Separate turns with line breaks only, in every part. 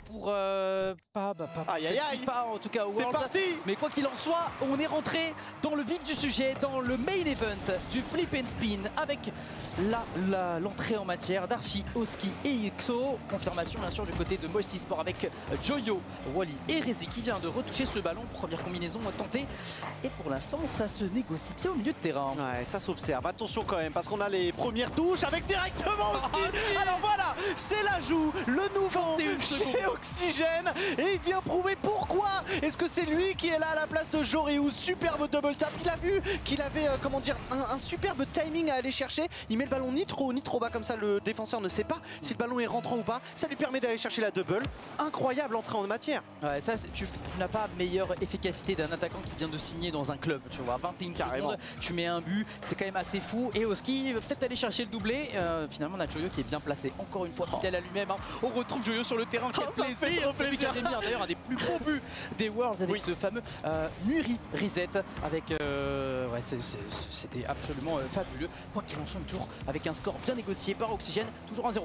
Pour
aïe, aïe, aïe.
pas en tout cas au
C'est
World.
parti.
Mais quoi qu'il en soit, on est rentré dans le vif du sujet, dans le main event du Flip and Spin avec l'entrée en matière d'Archie, Oski et XO. Confirmation bien sûr du côté de Moisty Sport avec Joyo, Wally et Rezi qui vient de retoucher ce ballon. Première combinaison tentée et pour l'instant ça se négocie bien au milieu de terrain.
Ouais, ça s'observe. Attention quand même parce qu'on a les premières touches avec directement Oski. Alors voilà, c'est l'ajout, le nouveau chez Oxygène et il vient prouver pourquoi. Est-ce que c'est lui qui est là à la place de Joreus? Superbe double tap. Il a vu qu'il avait comment dire un superbe timing à aller chercher. Il met le ballon ni trop haut ni trop bas comme ça le défenseur ne sait pas si le ballon est rentrant ou pas. Ça lui permet d'aller chercher la double. Incroyable entrée en matière.
Ouais, ça tu n'as pas meilleure efficacité d'un attaquant qui vient de signer dans un club. Tu vois, 21 secondes, tu mets un but, c'est quand même assez fou. Et Oski va peut-être aller chercher le doublé. Finalement, on a Joyo qui est bien placé. Encore une fois, fidèle à lui-même. Hein. On retrouve Joyo sur le terrain. Quel plaisir! C'est lui qui avait mis d'ailleurs un des plus beaux buts des Worlds avec ce fameux Nuri Reset. Avec, ouais, c'était absolument fabuleux. Quoi qu'il en soit, tour avec un score bien négocié par Oxygène, toujours 1-0.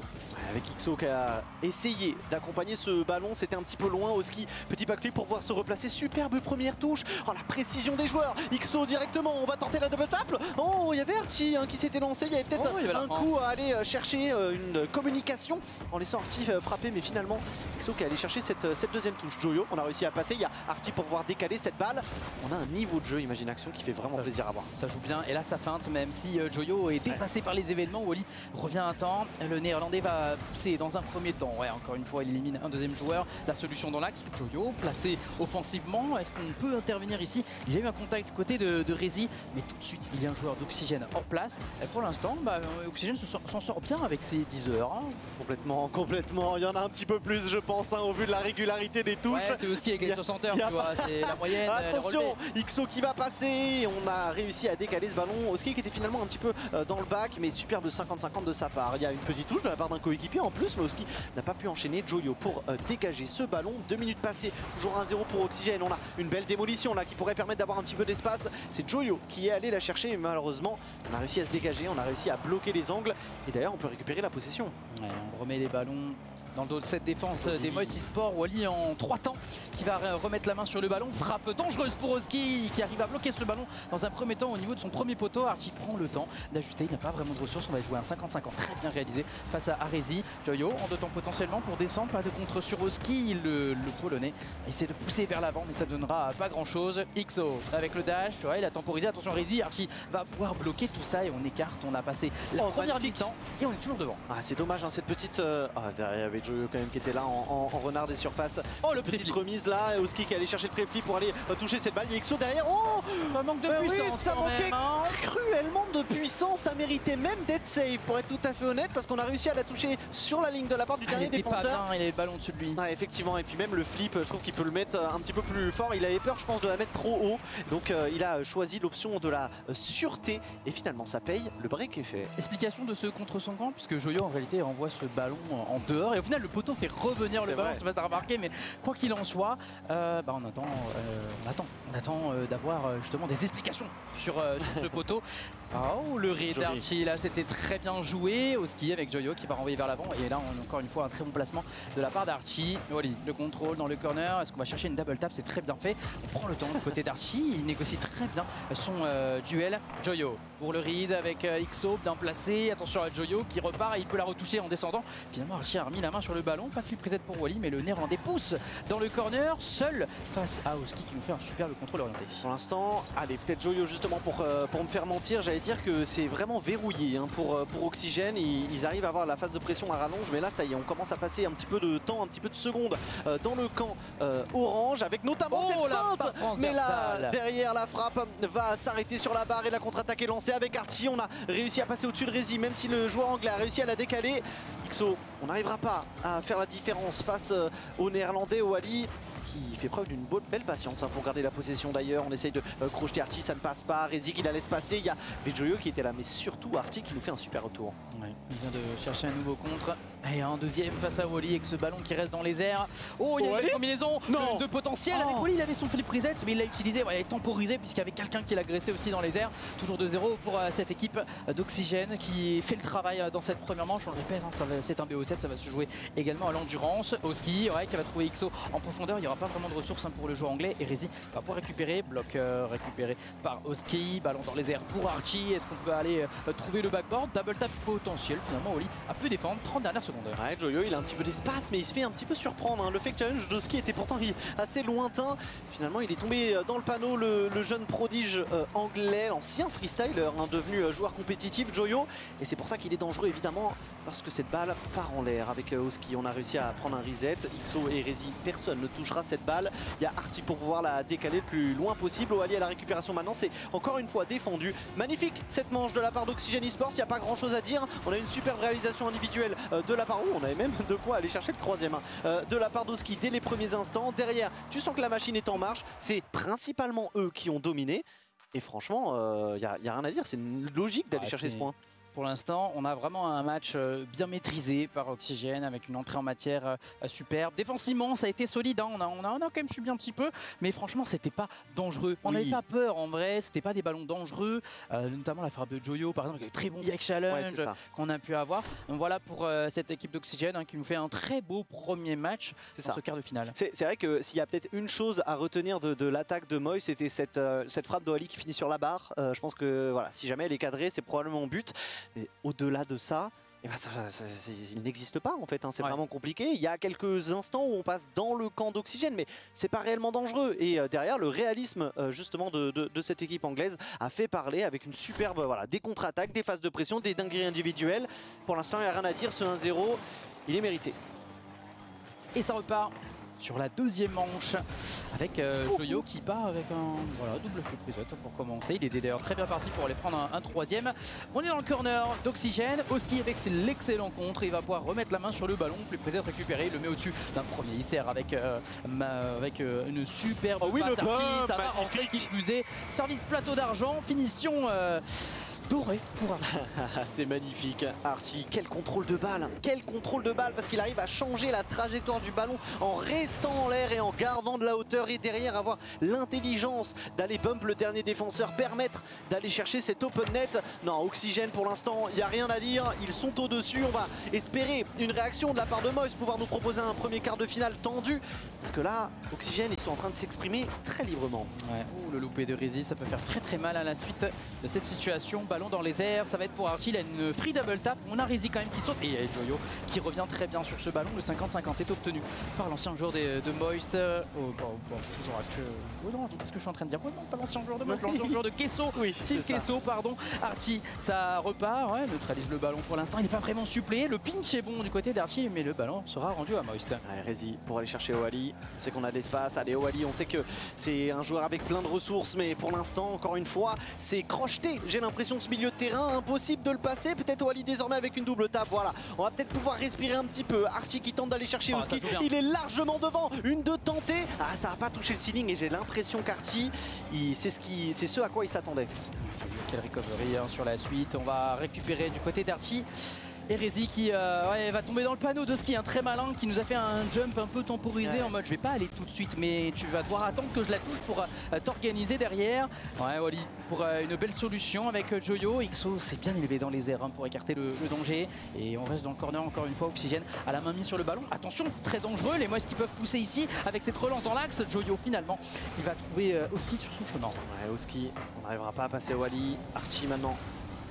Avec XO qui a essayé d'accompagner ce ballon, c'était un petit peu loin. Oski, petit backflip pour pouvoir se replacer. Superbe première touche. Oh, la précision des joueurs. XO directement, on va tenter la double tape. Oh, il y avait Archie hein, qui s'était lancé. Il y avait peut-être un coup à aller chercher une communication en laissant Archie frapper, mais finalement XO qui est allé chercher cette deuxième touche. Joyo, on a réussi à passer. Il y a Archie pour pouvoir décaler cette balle. On a un niveau de jeu, Imagination, qui fait vraiment plaisir à voir.
Ça joue bien et là ça feinte, même si Joyo est dépassé par les événements. Wally revient à temps. Le néerlandais va pousser dans un premier temps. Ouais, encore une fois, il élimine un deuxième joueur. La solution dans l'axe, Joyo placé offensivement. Est-ce qu'on peut intervenir ici? Il y a eu un contact du côté de Rezi, mais tout de suite il y a un joueur d'Oxygène en place. Et pour l'instant, Oxygène s'en sort bien avec ses 10 heures. Hein.
Complètement. Il y en a un petit peu plus, je pense, hein, au vu de la régularité des touches.
Ouais, c'est Oski avec les 60 heures, tu vois, c'est la moyenne.
Attention, XO qui va passer. On a réussi à décaler ce ballon. Oski qui était finalement un petit peu dans le bac, mais superbe 50-50 de sa part. Il y a une petite touche de la part d'un coéquipier en plus, mais Oski n'a pas pu enchaîner. Joyo pour dégager ce ballon. 2 minutes passées, toujours 1-0 pour Oxygène. On a une belle démolition là qui pourrait permettre d'avoir un petit peu d'espace. C'est Joyo qui est allé la chercher, mais malheureusement, on a réussi à se dégager, on a réussi à bloquer les angles. Et d'ailleurs, on peut récupérer la possession.
Ouais, on remet les ballons dans le dos de cette défense des Moisty Sport. Wally en 3 temps qui va remettre la main sur le ballon. Frappe dangereuse pour Oski qui arrive à bloquer ce ballon dans un premier temps au niveau de son premier poteau. Archie prend le temps d'ajuster, il n'a pas vraiment de ressources. On va jouer un 50-50 très bien réalisé face à Arezi. Joyo en 2 temps potentiellement pour descendre, pas de contre sur Oski. Le Polonais essaie de pousser vers l'avant, mais ça ne donnera pas grand chose. XO avec le dash, ouais, il a temporisé. Attention Arezi, Archie va pouvoir bloquer tout ça et on écarte. On a passé la première mi-temps et on est toujours devant.
Ah, c'est dommage hein, cette petite... derrière avec Joyo quand même qui était là en renard des surfaces.
Oh, le
petite remise là, Oski qui allait chercher le pré-flip pour aller toucher cette balle. XO derrière. Oh,
ça manque de puissance.
Oui, ça manquait cruellement de puissance. Ça méritait même d'être safe pour être tout à fait honnête, parce qu'on a réussi à la toucher sur la ligne de la part du dernier défenseur.
Pas bien, il avait le ballon dessus de lui.
Ah, effectivement, et puis même le flip, je trouve qu'il peut le mettre un petit peu plus fort. Il avait peur, je pense, de la mettre trop haut. Donc il a choisi l'option de la sûreté. Et finalement, ça paye. Le break est fait.
Explication de ce contre son camp, puisque Joyo en réalité renvoie ce ballon en dehors. Et au final, le poteau fait revenir le ballon. Je sais pas si t'as remarqué, mais quoi qu'il en soit, on attend d'avoir justement des explications sur ce poteau. Oh, le raid d'Archie, là c'était très bien joué au ski avec Joyo qui va renvoyer vers l'avant. Et là, on a encore une fois un très bon placement de la part d'Archie. Wally, le contrôle dans le corner. Est-ce qu'on va chercher une double tap? C'est très bien fait. On prend le temps du côté d'Archie. Il négocie très bien son duel. Joyo pour le read avec XO bien placé. Attention à Joyo qui repart et il peut la retoucher en descendant. Finalement, Archie a remis la main sur le ballon. Pas de flip reset pour Wally, mais le néerlandais pousse dans le corner, seul face à Oski qui nous fait un superbe contrôle orienté.
Pour l'instant, allez, peut-être Joyo justement pour me faire mentir. J'allais dire que c'est vraiment verrouillé hein, pour Oxygène. Ils arrivent à avoir la phase de pression à rallonge, mais là, ça y est, on commence à passer un petit peu de temps, un petit peu de secondes dans le camp orange, avec notamment cette feinte. Mais là, derrière, la frappe va s'arrêter sur la barre et la contre-attaque est lancée avec Archie. On a réussi à passer au-dessus de Rezi, même si le joueur anglais a réussi à la décaler. XO, on n'arrivera pas à faire la différence face aux Néerlandais, au Wally. qui fait preuve d'une belle patience pour garder la possession d'ailleurs. On essaye de crocheter Archie, ça ne passe pas. Rezi qui la laisse passer. Il y a Joyo qui était là, mais surtout Archie qui nous fait un super retour.
Ouais, il vient de chercher un nouveau contre. Et un deuxième face à Wally avec ce ballon qui reste dans les airs. Oh, il y a une combinaison de potentiel avec Wally. Il avait son flip reset, mais il l'a utilisé. Ouais, il est temporisé puisqu'il y avait quelqu'un qui l'agressait aussi dans les airs. Toujours 2-0 pour cette équipe d'Oxygène qui fait le travail dans cette première manche. On le répète, hein, c'est un BO7, ça va se jouer également à l'endurance. Oski, ouais, qui va trouver XO en profondeur. Il n'y aura pas vraiment de ressources pour le joueur anglais. Et Rezi va pouvoir récupérer. Bloc récupéré par Oski. Ballon dans les airs pour Archie. Est-ce qu'on peut aller trouver le backboard? Double tap potentiel. Finalement, Wally a pu défendre. 30 dernières secondes.
Ouais, Joyo, il a un petit peu d'espace, mais il se fait un petit peu surprendre. Hein. Le fake challenge d'Oski était pourtant assez lointain. Finalement, il est tombé dans le panneau, le jeune prodige anglais, ancien freestyler, hein, devenu joueur compétitif, Joyo. Et c'est pour ça qu'il est dangereux, évidemment, parce que cette balle part en l'air avec Oski. On a réussi à prendre un reset. XO et Rezi, personne ne touchera cette balle. Il y a Archie pour pouvoir la décaler le plus loin possible. Oali à la récupération maintenant, c'est encore une fois défendu. Magnifique cette manche de la part d'Oxygène Esports. Il n'y a pas grand chose à dire. On a une superbe réalisation individuelle de la part où on avait même de quoi aller chercher le troisième de la part d'Oski dès les premiers instants. Derrière, tu sens que la machine est en marche. C'est principalement eux qui ont dominé. Et franchement, il n'y a rien à dire. C'est logique d'aller chercher ce point.
Pour l'instant, on a vraiment un match bien maîtrisé par Oxygène avec une entrée en matière superbe. Défensivement, ça a été solide. Hein. On a quand même subi un petit peu, mais franchement, c'était pas dangereux. On n'avait pas peur en vrai. C'était pas des ballons dangereux, notamment la frappe de Joyo, par exemple, avec le très bon fake challenge qu'on a pu avoir. Donc voilà pour cette équipe d'Oxygène qui nous fait un très beau premier match dans ce quart de finale.
C'est vrai que s'il y a peut-être une chose à retenir de l'attaque de Moy, c'était cette frappe d'Oali qui finit sur la barre. Je pense que voilà, si jamais elle est cadrée, c'est probablement en but. Mais au-delà de ça, eh ben il n'existe pas en fait, hein. C'est vraiment compliqué. Il y a quelques instants où on passe dans le camp d'Oxygène, mais c'est pas réellement dangereux. Et derrière, le réalisme justement de cette équipe anglaise a fait parler avec une superbe, des contre-attaques, des phases de pression, des dingueries individuelles. Pour l'instant, il n'y a rien à dire, ce 1-0, il est mérité.
Et ça repart sur la deuxième manche avec Joyo qui part avec un double flip reset pour commencer. Il était d'ailleurs très bien parti pour aller prendre un troisième. On est dans le corner d'Oxygène. Oski avec l'excellent contre, il va pouvoir remettre la main sur le ballon. Flip reset récupéré, il le met au-dessus d'un premier. Il sert avec une superbe passe ça va en fait qui plus est. Service plateau d'argent, finition doré pour Archie.
C'est magnifique, Archie. Quel contrôle de balle, parce qu'il arrive à changer la trajectoire du ballon en restant en l'air et en gardant de la hauteur et derrière avoir l'intelligence d'aller bump le dernier défenseur, permettre d'aller chercher cet open net. Non, Oxygène pour l'instant, il n'y a rien à dire, ils sont au-dessus. On va espérer une réaction de la part de Moïse, pouvoir nous proposer un premier quart de finale tendu. Parce que là, Oxygène, ils sont en train de s'exprimer très librement.
Ouais. Le loupé de Rezi, ça peut faire très mal à la suite de cette situation. Ballon dans les airs, ça va être pour Archie. Il a une free double tap. On a Rezi quand même qui saute. Et il y a Joyo qui revient très bien sur ce ballon. Le 50-50 est obtenu par l'ancien joueur de Moist. Qu'est-ce que je suis en train de dire? Non, pas l'ancien joueur de Moist, l'ancien joueur de Kesso. Steve Kesso, pardon. Archie, ça repart. Ouais, neutralise le ballon pour l'instant. Il n'est pas vraiment suppléé. Le pinch est bon du côté d'Archie, mais le ballon sera rendu à Moist.
Ouais, Rezi pour aller chercher Oali. On sait qu'on a de l'espace. Allez, Oali, on sait que c'est un joueur avec plein de ressources, mais pour l'instant, encore une fois, c'est crocheté. J'ai l'impression de ce milieu de terrain, impossible de le passer. Peut-être Oali désormais avec une double tape. Voilà, on va peut-être pouvoir respirer un petit peu. Archie qui tente d'aller chercher Oski. Il est largement devant. Une de tentée. Ah, ça n'a pas touché le ceiling et j'ai l'impression qu'Archie, c'est ce à quoi il s'attendait.
Quelle recovery sur la suite. On va récupérer du côté d'Archie. Et Rezi qui va tomber dans le panneau de ski, un très malin qui nous a fait un jump un peu temporisé en mode je vais pas aller tout de suite mais tu vas devoir attendre que je la touche pour t'organiser derrière. Ouais, Wally pour une belle solution avec Joyo. XO s'est bien élevé dans les airs pour écarter le danger et on reste dans le corner encore une fois. Oxygène à la main mise sur le ballon. Attention, très dangereux, les Moïse qui peuvent pousser ici avec cette relance dans l'axe. Joyo finalement il va trouver Oski sur son chemin.
Ouais, Oski, on n'arrivera pas à passer Wally. Archie maintenant.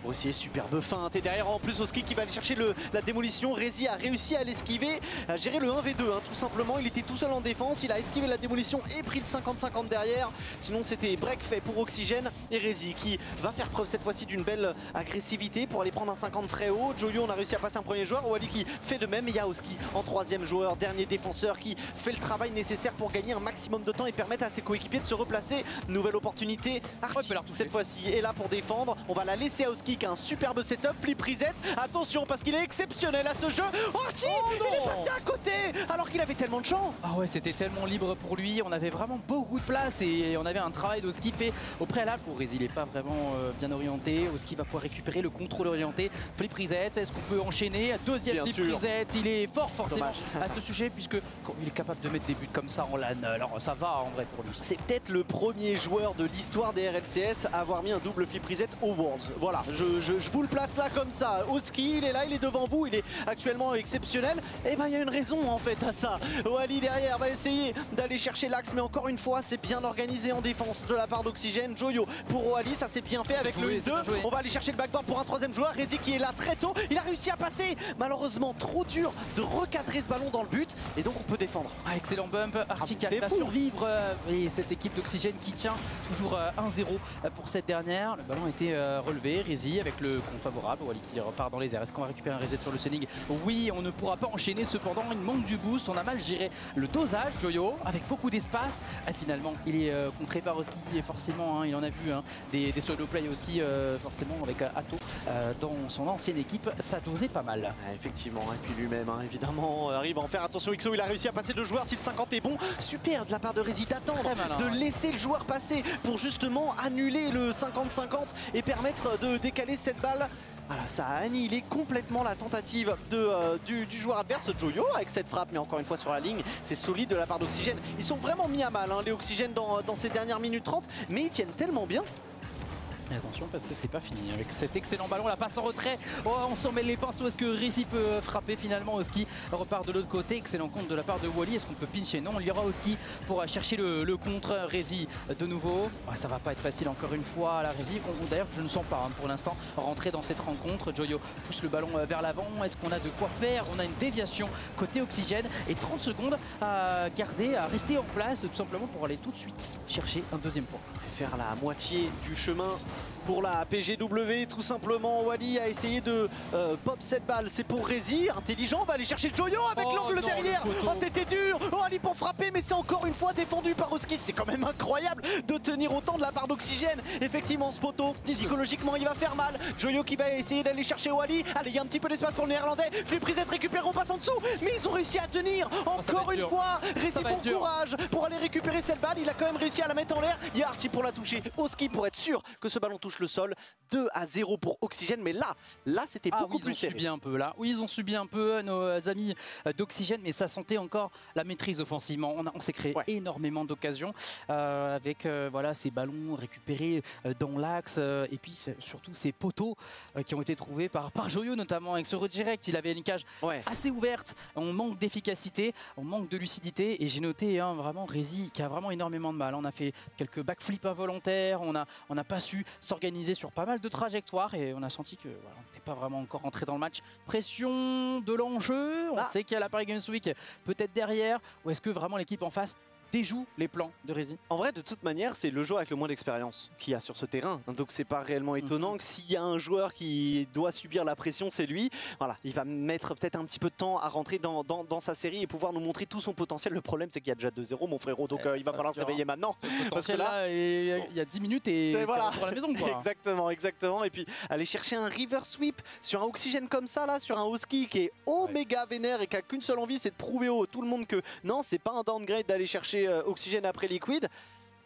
Aussi superbe feinte et derrière en plus Oski qui va aller chercher la démolition. Rezi a réussi à l'esquiver, à gérer le 1v2 tout simplement. Il était tout seul en défense, il a esquivé la démolition et pris le 50-50 derrière. Sinon c'était break fait pour Oxygène et Rezi qui va faire preuve cette fois-ci d'une belle agressivité pour aller prendre un 50 très haut. Joyo, on a réussi à passer un premier joueur. Wally qui fait de même et il y a Oski en troisième joueur, dernier défenseur qui fait le travail nécessaire pour gagner un maximum de temps et permettre à ses coéquipiers de se replacer. Nouvelle opportunité. Archie cette fois-ci est là pour défendre. On va la laisser à Oski Oski qui a un superbe setup, flip reset, attention parce qu'il est exceptionnel à ce jeu. Archie, il est passé à côté alors qu'il avait tellement de champ.
Ah ouais, c'était tellement libre pour lui, on avait vraiment beaucoup de place et on avait un travail d'Oski fait au préalable pour Rezzy. Il n'est pas vraiment bien orienté, Oski va pouvoir récupérer le contrôle orienté, flip reset, est-ce qu'on peut enchaîner? Deuxième flip reset, il est fort forcément à ce sujet puisque quand il est capable de mettre des buts comme ça en LAN, alors ça va en vrai pour lui.
C'est peut-être le premier joueur de l'histoire des RLCS à avoir mis un double flip reset au Worlds. Voilà, je vous le place là comme ça. Oski, il est là, il est devant vous, il est actuellement exceptionnel. Et ben il y a une raison en fait à ça. Wally derrière va essayer d'aller chercher l'axe, mais encore une fois, c'est bien organisé en défense de la part d'Oxygène. Joyo pour Wally, ça c'est bien fait avec le 1-2. On va aller chercher le backboard pour un troisième joueur. Rezzy qui est là très tôt, il a réussi à passer. Malheureusement, trop dur de recadrer ce ballon dans le but et donc on peut défendre.
Ah, excellent bump, Archie qui va survivre et cette équipe d'Oxygène qui tient toujours 1-0 pour cette dernière. Le ballon a été relevé, Rezzy avec le compte favorable, Wally qui repart dans les airs. Est-ce qu'on va récupérer un reset sur le Sunning? Oui, on ne pourra pas enchaîner cependant, il manque du boost, on a mal géré le dosage. Joyo avec beaucoup d'espace, finalement il est contré par Oski et forcément il en a vu des solo play Oski forcément avec Atto dans son ancienne équipe, ça dosait pas mal.
Effectivement, et puis lui-même évidemment arrive à en faire attention. XO, il a réussi à passer 2 joueurs, si le 50 est bon, super de la part de Rezzy d'attendre, de laisser le joueur passer pour justement annuler le 50-50 et permettre de décaler cette balle. Voilà, ça a annihilé complètement la tentative du joueur adverse, Joyo, avec cette frappe, mais encore une fois sur la ligne, c'est solide de la part d'Oxygène. Ils sont vraiment mis à mal, les Oxygènes, dans ces dernières minutes 30, mais ils tiennent tellement bien.
Et attention parce que c'est pas fini avec cet excellent ballon, la passe en retrait. Oh, on s'en mêle les pinceaux, est-ce que Rezzy peut frapper finalement? Oski repart de l'autre côté, excellent contre de la part de Wally, est-ce qu'on peut pincher? Non, il y aura Oski pour chercher le contre. Rezzy de nouveau, ça va pas être facile encore une fois la Rezzy, d'ailleurs je ne sens pas pour l'instant rentrer dans cette rencontre. Joyo pousse le ballon vers l'avant, est-ce qu'on a de quoi faire? On a une déviation côté Oxygène et 30 secondes à garder, à rester en place tout simplement pour aller tout de suite chercher un deuxième point.
Faire la moitié du chemin pour la PGW, tout simplement. Wally a essayé de pop cette balle, c'est pour Rezzy, intelligent, on va aller chercher Joyo avec l'angle derrière. Oh, c'était dur, Wally pour frapper, mais c'est encore une fois défendu par Oski. C'est quand même incroyable de tenir autant de la part d'Oxygène. Effectivement, ce poteau, psychologiquement, il va faire mal. Joyo qui va essayer d'aller chercher Wally. Allez, il y a un petit peu d'espace pour le néerlandais. Flip reset récupéré, on passe en dessous, mais ils ont réussi à tenir. Encore une fois, Rezzy, bon courage pour aller récupérer cette balle. Il a quand même réussi à la mettre en l'air. Il y a Archie pour la toucher, Oski pour être sûr que ce ballon touche le sol. 2-0 pour Oxygène, mais là c'était beaucoup plus serré.
Ils ont subi un peu là. Oui, ils ont subi un peu nos amis d'Oxygène, mais ça sentait encore la maîtrise offensivement. On s'est créé énormément d'occasions avec voilà, ces ballons récupérés dans l'axe et puis surtout ces poteaux qui ont été trouvés par Joyo notamment avec ce redirect. Il avait une cage assez ouverte. On manque d'efficacité, on manque de lucidité et j'ai noté vraiment Rezzy qui a vraiment énormément de mal. On a fait quelques backflips involontaires, on n'a pas su s'organiser sur pas mal de trajectoires et on a senti que voilà, on n'était pas vraiment encore rentré dans le match. Pression de l'enjeu, on sait qu'il y a la Paris Games Week peut-être derrière, ou est-ce que vraiment l'équipe en face déjoue les plans de Rezzy?
En vrai, de toute manière, c'est le joueur avec le moins d'expérience qu'il y a sur ce terrain. Donc c'est pas réellement étonnant que s'il y a un joueur qui doit subir la pression, c'est lui. Voilà, il va mettre peut-être un petit peu de temps à rentrer dans sa série et pouvoir nous montrer tout son potentiel. Le problème, c'est qu'il y a déjà 2-0, mon frérot, donc il va falloir se réveiller maintenant.
Parce que là, il y a 10 minutes et voilà, c'est à la maison, quoi.
Exactement. Et puis aller chercher un river sweep sur un Oxygène comme ça, là, sur un Oski qui est méga vénère et qui a qu'une seule envie, c'est de prouver à tout le monde que non, c'est pas un downgrade d'aller chercher Oxygène après Liquid.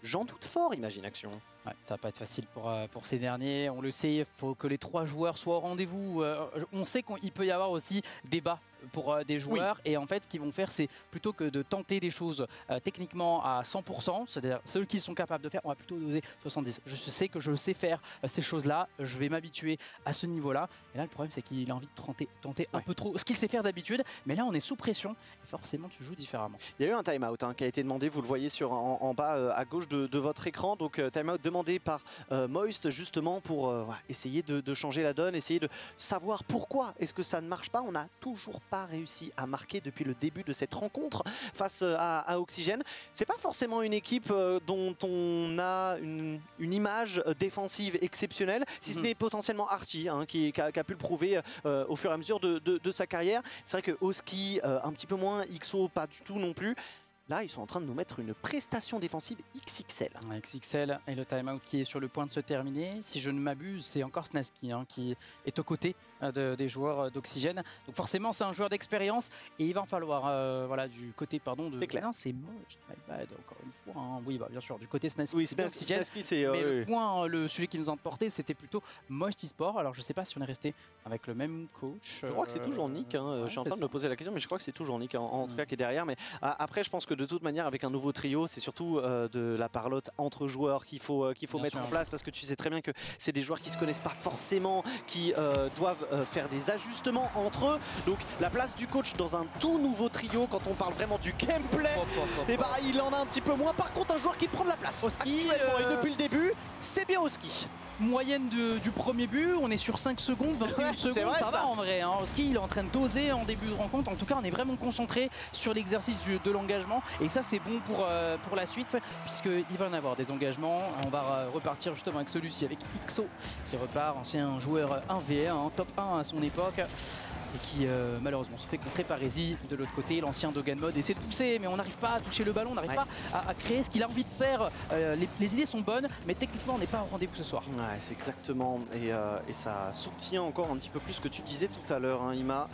J'en doute fort, Imagine Action.
Ouais, ça va pas être facile pour ces derniers, on le sait, il faut que les 3 joueurs soient au rendez-vous. On sait qu'il peut y avoir aussi débat pour des joueurs et en fait ce qu'ils vont faire c'est plutôt que de tenter des choses techniquement à 100%, c'est-à-dire ceux qui sont capables de faire, on va plutôt doser 70. Je sais que je sais faire ces choses-là, je vais m'habituer à ce niveau-là et là le problème c'est qu'il a envie de tenter un peu trop ce qu'il sait faire d'habitude, mais là on est sous pression et forcément tu joues différemment.
Il y a eu un time-out qui a été demandé, vous le voyez en bas à gauche de votre écran, donc time-out demandé par Moist justement pour essayer de changer la donne, essayer de savoir pourquoi est-ce que ça ne marche pas. On n'a toujours pas réussi à marquer depuis le début de cette rencontre face à Oxygène. C'est pas forcément une équipe dont on a une image défensive exceptionnelle, si ce n'est potentiellement Archie qui a pu le prouver au fur et à mesure de sa carrière. C'est vrai que Oski un petit peu moins, XO pas du tout non plus. là, ils sont en train de nous mettre une prestation défensive XXL.
XXL et le timeout qui est sur le point de se terminer. Si je ne m'abuse, c'est encore Snaski qui est aux côtés des joueurs d'Oxygène. Donc forcément, c'est un joueur d'expérience et il va en falloir, voilà, du côté, pardon, de...
C'est clair.
Non, c'est moche, my bad, encore une fois. Oui, bah, bien sûr, du côté Snaski.
Oui, Snaski, c'est...
Mais le point, le sujet qui nous a emporté, c'était plutôt Moist eSport. Alors, je ne sais pas si on est resté avec le même coach.
Je crois que c'est toujours Nick. Je suis en train de me poser la question, mais je crois que c'est toujours Nick, en tout cas, qui est derrière. Mais après, je pense que de toute manière, avec un nouveau trio, c'est surtout de la parlotte entre joueurs qu'il faut mettre en place, parce que tu sais très bien que c'est des joueurs qui se connaissent pas forcément, qui doivent faire des ajustements entre eux. Donc la place du coach dans un tout nouveau trio, quand on parle vraiment du gameplay, et bah il en a un petit peu moins. Par contre, un joueur qui prend de la place
Oski,
actuellement et depuis le début, c'est bien Oski.
Moyenne du premier but, on est sur 5 secondes, 21 secondes, vrai, ça va en vrai. Oski, il est en train de doser en début de rencontre. En tout cas, on est vraiment concentré sur l'exercice de l'engagement. Et ça, c'est bon pour la suite, puisqu'il va en avoir des engagements. On va repartir justement avec celui-ci, avec XO, qui repart, ancien joueur 1v1, top 1 à son époque. Et qui malheureusement se fait contrer par Rezi de l'autre côté. L'ancien Dogan Mode essaie de pousser, mais on n'arrive pas à toucher le ballon, on n'arrive pas à créer ce qu'il a envie de faire. Les idées sont bonnes, mais techniquement on n'est pas au rendez-vous ce soir.
Ouais, c'est exactement, et ça soutient encore un petit peu plus ce que tu disais tout à l'heure, Ima.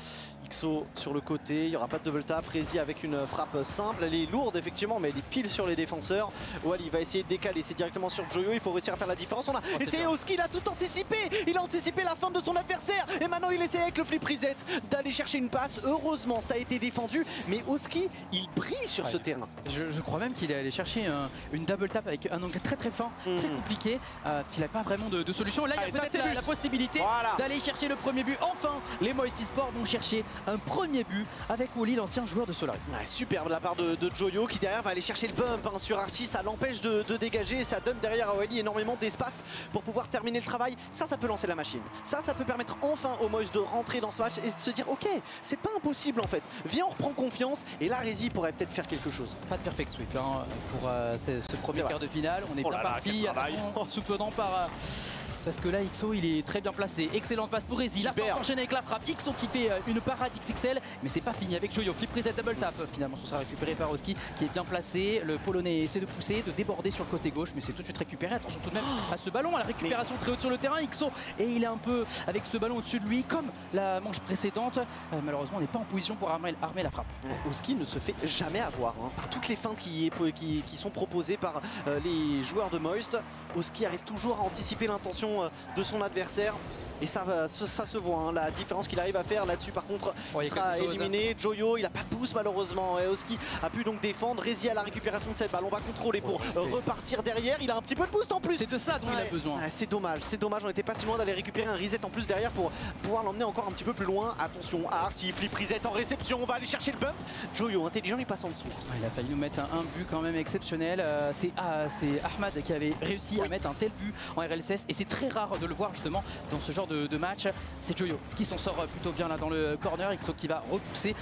XO sur le côté, il n'y aura pas de double tap. Rezi avec une frappe simple, elle est lourde effectivement, mais elle est pile sur les défenseurs. Wally va essayer de décaler, c'est directement sur Joyo, il faut réussir à faire la différence. On a essayé Oski, il a tout anticipé, il a anticipé la fin de son adversaire, et maintenant il essaie avec le flip reset d'aller chercher une passe. Heureusement ça a été défendu, mais Oski il brille sur ce terrain.
Je crois même qu'il est allé chercher une double tap avec un angle très fin, très compliqué, s'il n'a pas vraiment de solution. Là il y a peut-être la possibilité d'aller chercher le premier but. Enfin, les Moist eSport vont chercher un premier but avec Wally, l'ancien joueur de Solari.
Ouais, superbe de la part de Joyo qui derrière va aller chercher le bump sur Archie, ça l'empêche de dégager, ça donne derrière à Wally énormément d'espace pour pouvoir terminer le travail. Ça peut lancer la machine. Ça peut permettre enfin au Moist de rentrer dans ce match et de se dire ok, c'est pas impossible en fait. Viens, on reprend confiance et là Rezi pourrait peut-être faire quelque chose.
Pas de perfect sweep pour ce premier quart de finale. On est bien parti, soutenant par... Parce que là, XO, il est très bien placé. Excellente passe pour Rezi. La frappe enchaînée avec la frappe. XO qui fait une parade XXL. Mais c'est pas fini avec Joyo. Flip reset double tap. Finalement, ce sera récupéré par Oski qui est bien placé. Le Polonais essaie de pousser, de déborder sur le côté gauche. Mais c'est tout de suite récupéré. Attention tout de même à ce ballon, à la récupération très haute sur le terrain. XO, et il est un peu avec ce ballon au-dessus de lui, comme la manche précédente. Malheureusement, on n'est pas en position pour armer la frappe.
Oski ne se fait jamais avoir par toutes les feintes qui sont proposées par les joueurs de Moist. Oski arrive toujours à anticiper l'intention de son adversaire. Et ça se voit, la différence qu'il arrive à faire là-dessus. Par contre, il sera éliminé. Joyo, il n'a pas de boost malheureusement. Et Oski a pu donc défendre. Rezi à la récupération de cette balle. On va contrôler pour repartir derrière. Il a un petit peu de boost en plus.
C'est de ça dont il a besoin.
C'est dommage. On n'était pas si loin d'aller récupérer un reset en plus derrière pour pouvoir l'emmener encore un petit peu plus loin. Attention à Archie, flip reset en réception. On va aller chercher le bump. Joyo, intelligent, il passe en dessous.
Il a failli nous mettre un but quand même exceptionnel. C'est Ahmad qui avait réussi à mettre un tel but en RLCS. Et c'est très rare de le voir justement dans ce genre de match. C'est Joyo qui s'en sort plutôt bien là dans le corner. XO qui va repousser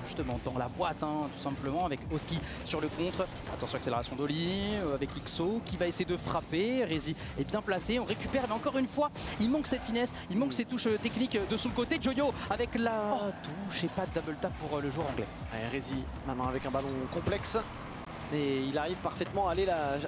justement dans la boîte tout simplement avec Oski sur le contre. Attention accélération d'Oli avec XO qui va essayer de frapper. Rezi est bien placé, on récupère mais encore une fois il manque cette finesse, il manque ces touches techniques de son côté. Joyo avec la touche et pas de double tap pour le joueur anglais.
Rezi maintenant avec un ballon complexe. Et il arrive parfaitement à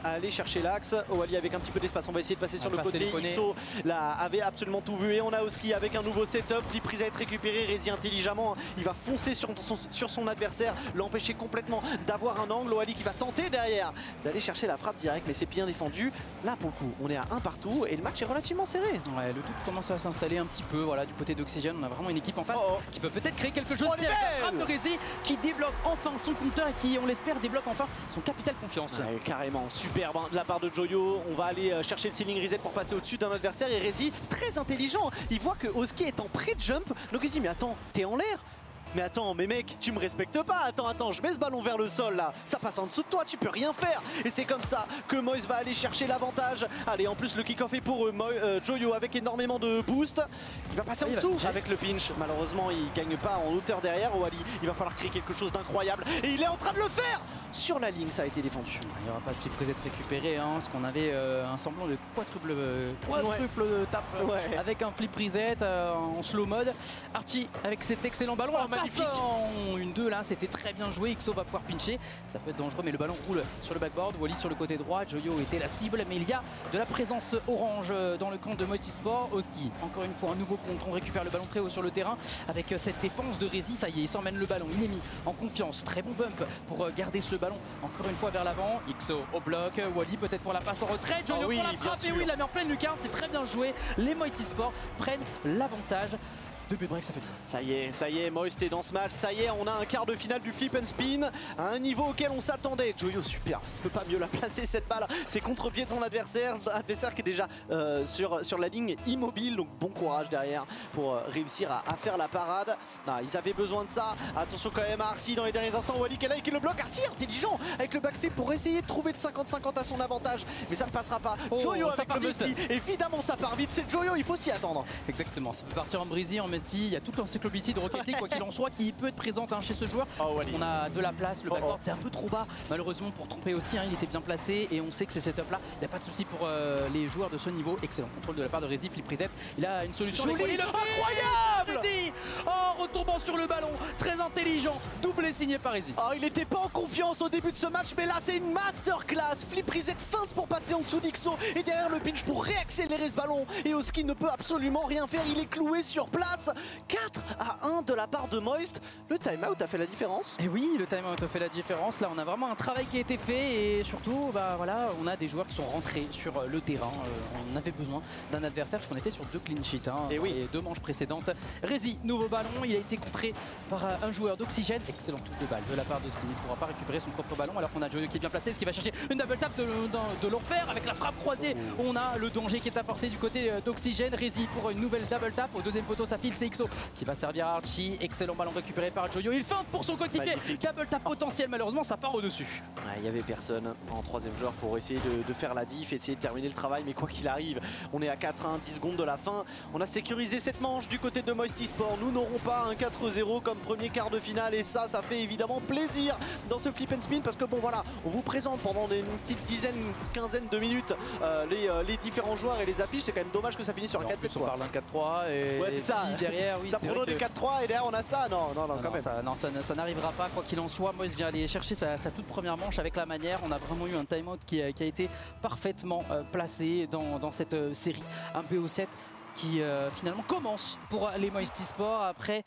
aller chercher l'axe. Wally avec un petit peu d'espace, on va essayer de passer sur le côté. XO là, avait absolument tout vu et on a Oski avec un nouveau setup. Flip reset récupéré, Rezi intelligemment, il va foncer sur son adversaire, l'empêcher complètement d'avoir un angle. Wally qui va tenter derrière d'aller chercher la frappe directe, mais c'est bien défendu. Là pour le coup, on est à 1 partout et le match est relativement serré.
Ouais, le doute commence à s'installer un petit peu du côté d'Oxygène. On a vraiment une équipe en face qui peut peut-être créer quelque chose. C'est la frappe de Rezi qui débloque enfin son compteur et qui, on l'espère, débloque enfin son capital confiance.
Ouais, carrément, superbe de la part de Joyo. On va aller chercher le ceiling reset pour passer au-dessus d'un adversaire. Et Rezi, très intelligent, il voit que Oski est en pré-jump. Donc il se dit, mais attends, t'es en l'air? Mais attends, mais mec, tu me respectes pas. Attends, je mets ce ballon vers le sol là. Ça passe en dessous de toi, tu peux rien faire. Et c'est comme ça que Moist va aller chercher l'avantage. Allez, en plus le kick-off est pour Joyo avec énormément de boost. Il va passer en dessous avec le pinch. Malheureusement, il gagne pas en hauteur derrière. Wally, il va falloir créer quelque chose d'incroyable. Et il est en train de le faire. Sur la ligne, ça a été défendu.
Il n'y aura pas de flip reset récupéré, parce qu'on avait un semblant de quadruple tap avec un flip reset en slow mode. Archie avec cet excellent ballon. Alors
magnifique.
Une 2 là, c'était très bien joué. XO va pouvoir pincher. Ça peut être dangereux, mais le ballon roule sur le backboard. Wally sur le côté droit. Joyo était la cible, mais il y a de la présence orange dans le camp de Moisty Sport. Oski, encore une fois, un nouveau contre. On récupère le ballon très haut sur le terrain avec cette défense de Rési. Ça y est, il s'emmène le ballon. Il est mis en confiance. Très bon bump pour garder ce ballon encore une fois vers l'avant. XO au bloc. Wally peut-être pour la passe en retrait. Joyo pour la frappe. Et oui, il la met en pleine lucarne. C'est très bien joué. Les Moisty Sport prennent l'avantage. 2 buts de break, ça fait du
Ça y est, Moist est dans ce match. Ça y est, on a un quart de finale du flip and spin à un niveau auquel on s'attendait. Joyo, super, peut pas mieux la placer cette balle. C'est contre-pied de son adversaire qui est déjà sur la ligne immobile. Donc bon courage derrière pour réussir à faire la parade. Ah, ils avaient besoin de ça. Attention quand même à Archie dans les derniers instants. Wally qui est là et qui le bloque. Archie intelligent avec le backflip pour essayer de trouver de 50-50 à son avantage. Mais ça ne passera pas. Joyo avec le Messi. Évidemment, ça part vite. C'est Joyo, il faut s'y attendre.
Exactement, ça peut partir en brisé, en Messi. Il y a toute l'encyclopédie de Rocket quoi qu'il en soit, qui peut être présente chez ce joueur. Parce qu'on a de la place, le backboard c'est un peu trop bas. Malheureusement pour tromper Oski, il était bien placé et on sait que ces setups là, il n'y a pas de souci pour les joueurs de ce niveau. Excellent contrôle de la part de Rési, Flip Reset. Il a une solution.
Incroyable!
Retombant sur le ballon, très intelligent, doublé signé par Rési.
Il n'était pas en confiance au début de ce match, mais là c'est une masterclass. Flip Reset feinte pour passer en dessous d'XO et derrière le pinch pour réaccélérer ce ballon. Et Oski ne peut absolument rien faire, il est cloué sur place. 4-1 de la part de Moist. Le timeout a fait la différence.
Et oui, le timeout a fait la différence. Là, on a vraiment un travail qui a été fait et surtout, voilà, on a des joueurs qui sont rentrés sur le terrain. On avait besoin d'un adversaire parce qu'on était sur 2 clean sheets et les 2 manches précédentes. Rési, nouveau ballon, il a été contré par un joueur d'Oxygène. Excellent touche de balle de la part de Ski. Il ne pourra pas récupérer son propre ballon alors qu'on a Joyo qui est bien placé. Ce qui va chercher une double tap de l'enfer avec la frappe croisée. On a le danger qui est apporté du côté d'Oxygène. Rési pour une nouvelle double tap. Au deuxième poteau, ça file, c'est XO qui va servir à Archie. Excellent ballon récupéré par Joyo. Il feinte pour son coéquipier. Double tap potentiel, malheureusement, ça part au-dessus.
Il n'y avait personne en troisième joueur pour essayer de faire la diff, essayer de terminer le travail. Mais quoi qu'il arrive, on est à 4-1, 10 secondes de la fin. On a sécurisé cette manche du côté de Moisty Sport. Nous n'aurons pas un 4-0 comme premier quart de finale. Et ça fait évidemment plaisir dans ce flip and spin. Parce que bon, voilà, on vous présente pendant une petite dizaine, une quinzaine de minutes les différents joueurs et les affiches. C'est quand même dommage que ça finisse sur un 4-7.
On parle d'un 4-3 et
c'est ça.
Derrière,
ça prono des 4-3 et derrière on a ça.
Ça n'arrivera pas, quoi qu'il en soit. Moist vient aller chercher sa toute première manche avec la manière. On a vraiment eu un timeout qui a été parfaitement placé dans cette série. Un BO7 qui finalement commence pour les Moisty Sport après.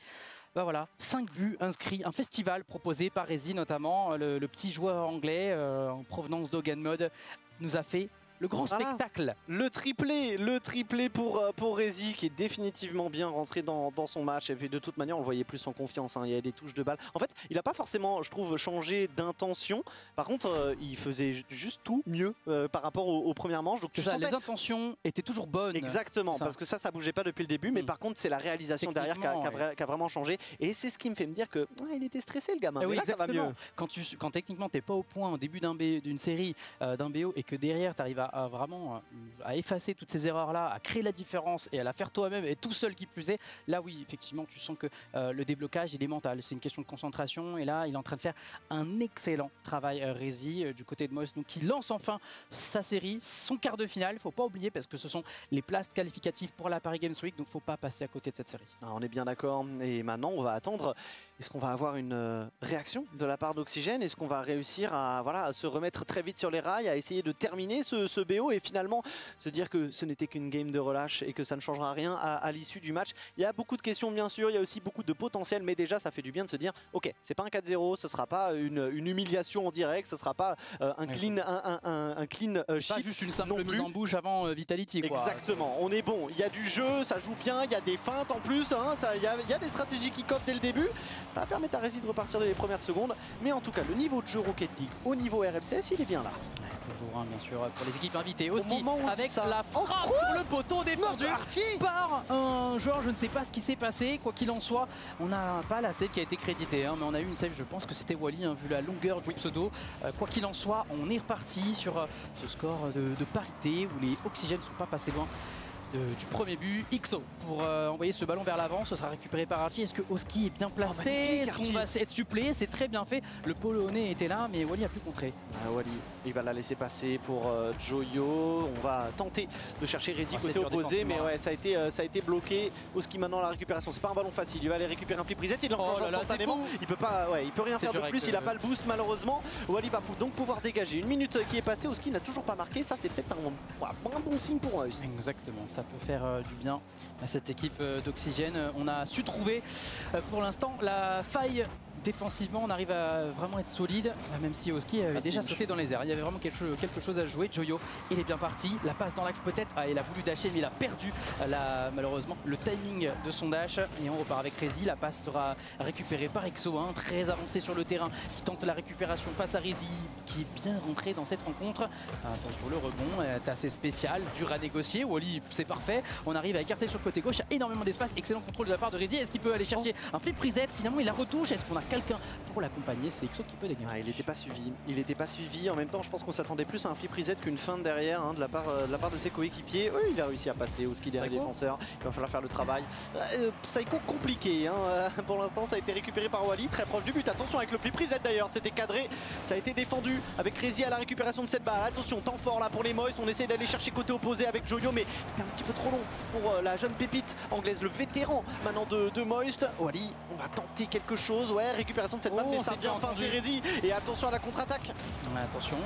Voilà, 5 buts inscrits, un festival proposé par Rési notamment, le petit joueur anglais en provenance d'Hogan Mode nous a fait le grand spectacle.
Le triplé pour Rési qui est définitivement bien rentré dans son match. Et puis de toute manière, on le voyait plus en confiance. Il y a des touches de balle. En fait, il n'a pas forcément, je trouve, changé d'intention. Par contre, il faisait juste tout mieux par rapport aux premières manches. Donc,
les intentions étaient toujours bonnes.
Exactement, parce que ça bougeait pas depuis le début. Mais par contre, c'est la réalisation derrière qui a vraiment changé. Et c'est ce qui me fait me dire que il était stressé, le gamin. Mais là, ça va mieux.
Quand techniquement, tu n'es pas au point au début d'une série, d'un BO, et que derrière, tu arrives à vraiment à effacer toutes ces erreurs là, à créer la différence et à la faire toi-même et tout seul qui plus est, là oui effectivement tu sens que le déblocage il est mental, c'est une question de concentration et là il est en train de faire un excellent travail Rési du côté de Moist, donc qui lance enfin sa série, son quart de finale, faut pas oublier parce que ce sont les places qualificatives pour la Paris Games Week, donc faut pas passer à côté de cette série.
On est bien d'accord et maintenant on va attendre, est-ce qu'on va avoir une réaction de la part d'Oxygène, est-ce qu'on va réussir à se remettre très vite sur les rails, à essayer de terminer ce BO et finalement se dire que ce n'était qu'une game de relâche et que ça ne changera rien à l'issue du match. Il y a beaucoup de questions bien sûr, il y a aussi beaucoup de potentiel, mais déjà ça fait du bien de se dire ok, c'est pas un 4-0, ce sera pas une humiliation en direct, ce sera pas un clean sheet.
Pas juste une simple mise en bouche avant Vitality quoi.
Exactement, on est bon, il y a du jeu, ça joue bien, il y a des feintes en plus, il y a des stratégies qui coffent dès le début. Ça va permettre à Rési de repartir dès les premières secondes, mais en tout cas le niveau de jeu Rocket League au niveau RLCS il est bien là.
Toujours bien sûr pour les équipes invitées. Oski avec la frappe sur le poteau défendu par un joueur, je ne sais pas ce qui s'est passé, quoi qu'il en soit. On n'a pas la save qui a été créditée, mais on a eu une save, je pense que c'était Wally, vu la longueur du pseudo. Quoi qu'il en soit, on est reparti sur ce score de parité où les Oxygènes ne sont pas passés loin du premier but. XO pour envoyer ce ballon vers l'avant, ce sera récupéré par Archie. Est-ce que Oski est bien placé? Est-ce qu'on va être suppléé? C'est très bien fait. Le Polonais était là, mais Wally a pu contrer.
Wally, il va la laisser passer pour Joyo. On va tenter de chercher Rezi côté opposé, mais ouais, ça a été bloqué. Oski maintenant la récupération, c'est pas un ballon facile. Il va aller récupérer un flip reset, il l'enclenche instantanément. Il peut pas, il peut rien faire de plus. Il n'a pas le boost malheureusement. Wally va donc pouvoir dégager. Une minute qui est passée, Oski n'a toujours pas marqué. Ça c'est peut-être un bon signe pour eux.
Exactement, ça peut faire du bien à cette équipe d'Oxygène. On a su trouver pour l'instant la faille. Défensivement, on arrive à vraiment être solide, même si Oski avait déjà sauté dans les airs. Il y avait vraiment quelque chose à jouer. Joyo, il est bien parti. La passe dans l'axe peut-être. Il a voulu dasher, mais il a perdu malheureusement le timing de son dash. Et on repart avec Rezi. La passe sera récupérée par XO, très avancé sur le terrain, qui tente la récupération face à Rezi, qui est bien rentré dans cette rencontre. Attention, le rebond est assez spécial, dur à négocier. Wally, c'est parfait. On arrive à écarter sur le côté gauche. Il y a énormément d'espace. Excellent contrôle de la part de Rezi. Est-ce qu'il peut aller chercher un flip reset? Finalement, il la retouche. Est-ce qu'on a quelqu'un pour l'accompagner? C'est XO qui peut dégager.
Il n'était pas suivi. Il n'était pas suivi. En même temps, je pense qu'on s'attendait plus à un flip reset qu'une feinte derrière de la part de ses coéquipiers. Oui, il a réussi à passer. Oski derrière les défenseurs. Il va falloir faire le travail. Psycho compliqué. Pour l'instant, ça a été récupéré par Wally. Très proche du but. Attention avec le flip reset d'ailleurs. C'était cadré. Ça a été défendu avec Rezi à la récupération de cette balle. Attention, temps fort là pour les Moist. On essaie d'aller chercher côté opposé avec Joyo, mais c'était un petit peu trop long pour la jeune pépite anglaise, le vétéran maintenant de Moist. Wally, on va tenter quelque chose. Ouais, récupération de cette balle, mais ça vient fin de Rezi. Et attention à la contre-attaque.
Attention,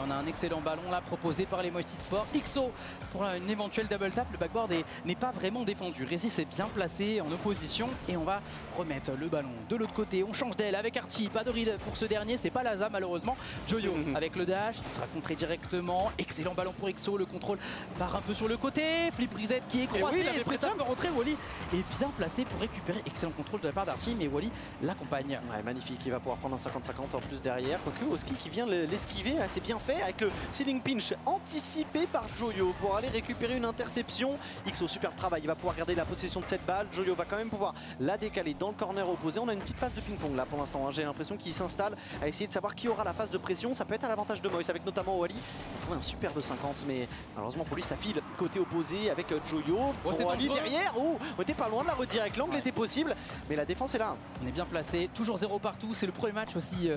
on a un excellent ballon là proposé par les Moist Esports. XO pour une éventuelle double tap. Le backboard n'est pas vraiment défendu. Rezi s'est bien placé en opposition et on va remettre le ballon de l'autre côté. On change d'aile avec Archie. Pas de read pour ce dernier, c'est pas Laza malheureusement. Joyo avec le dash, il sera contré directement. Excellent ballon pour XO. Le contrôle part un peu sur le côté. Flip reset qui est croisé. Ça peut rentrer. Wally est bien placé pour récupérer. Excellent contrôle de la part d'Archie, mais Wally l'accompagne.
Ouais, magnifique. Il va pouvoir prendre un 50-50 en plus derrière. Quoique Oski qui vient l'esquiver, c'est bien fait avec le ceiling pinch anticipé par Joyo pour aller récupérer une interception. XO, superbe travail. Il va pouvoir garder la possession de cette balle. Joyo va quand même pouvoir la décaler dans le corner opposé. On a une petite phase de ping-pong là pour l'instant. J'ai l'impression qu'il s'installe à essayer de savoir qui aura la phase de pression. Ça peut être à l'avantage de Moïse avec notamment Wally. Il a trouvé un super de 50, mais malheureusement pour lui, ça file côté opposé avec Joyo. Wally derrière. On était pas loin de la redirect. L'angle était possible, mais la défense est là.
On est bien placé. Toujours 0 partout. C'est le premier match aussi,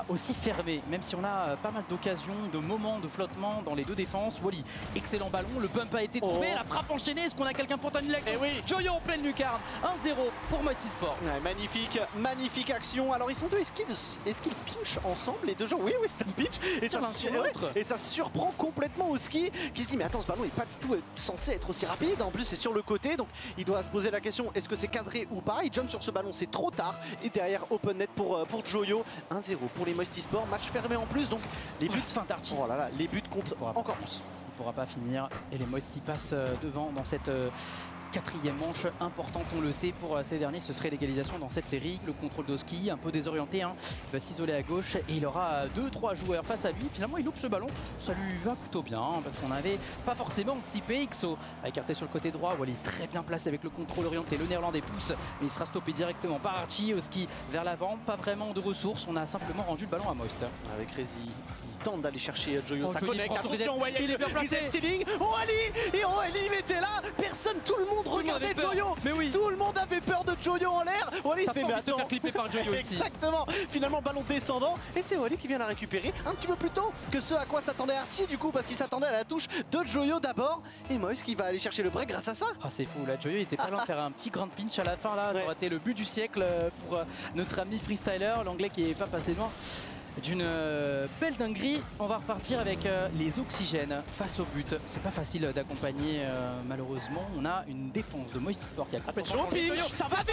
aussi fermé. Même si on a pas mal d'occasions, de moments de flottement dans les deux défenses. Wally, excellent ballon. Le bump a été trouvé. La frappe enchaînée. Est-ce qu'on a quelqu'un pour terminer l'action? Joyo en pleine lucarne. 1-0 pour Moist Esports.
Ouais, magnifique action. Alors ils sont deux. Est-ce qu'ils pinchent ensemble les deux joueurs? Oui, c'est un pinch. Et ça surprend complètement Oski qui se dit mais attends, ce ballon n'est pas du tout censé être aussi rapide. En plus c'est sur le côté, donc il doit se poser la question, est-ce que c'est cadré ou pas? Il jump sur ce ballon, c'est trop tard. Et derrière open net pour Joyo. 1-0 pour les Moist Esports. Match fermé en plus, donc les buts
fin d'Archie.
Oh là là, les buts comptent encore plus.
Il ne pourra pas finir. Et les Moist qui passent devant dans cette quatrième manche importante, on le sait, pour ces derniers, ce serait l'égalisation dans cette série. Le contrôle d'Oski, un peu désorienté, il va s'isoler à gauche et il aura 2-3 joueurs face à lui. Finalement, il loupe ce ballon, ça lui va plutôt bien parce qu'on n'avait pas forcément anticipé. XO a écarté sur le côté droit, Wally très bien placé avec le contrôle orienté. Le néerlandais pousse, mais il sera stoppé directement par Archie. Oski vers l'avant, pas vraiment de ressources, on a simplement rendu le ballon à Moist.
Avec Rezi, il tente d'aller chercher Joyo, ça connecte.
Attention, il est bien placé.
Wally, il était là, personne, tout le monde regardait Joyo. Mais oui. Tout le monde avait peur de Joyo en l'air. Wally fait mais attends.
Faire clipper par Joyo
Exactement. Finalement ballon descendant et c'est Wally qui vient la récupérer un petit peu plus tôt que ce à quoi s'attendait Archie du coup parce qu'il s'attendait à la touche de Joyo d'abord et Moïse qui va aller chercher le break grâce à ça.
C'est fou là, Joyo était pas loin de faire un petit grand pinch à la fin là. Ça aurait été le but du siècle pour notre ami freestyler, l'anglais qui est pas passé loin d'une belle dinguerie. On va repartir avec les Oxygènes face au but. C'est pas facile d'accompagner malheureusement. On a une défense de Moist Esports qui a complètement changé.
Ça va vite.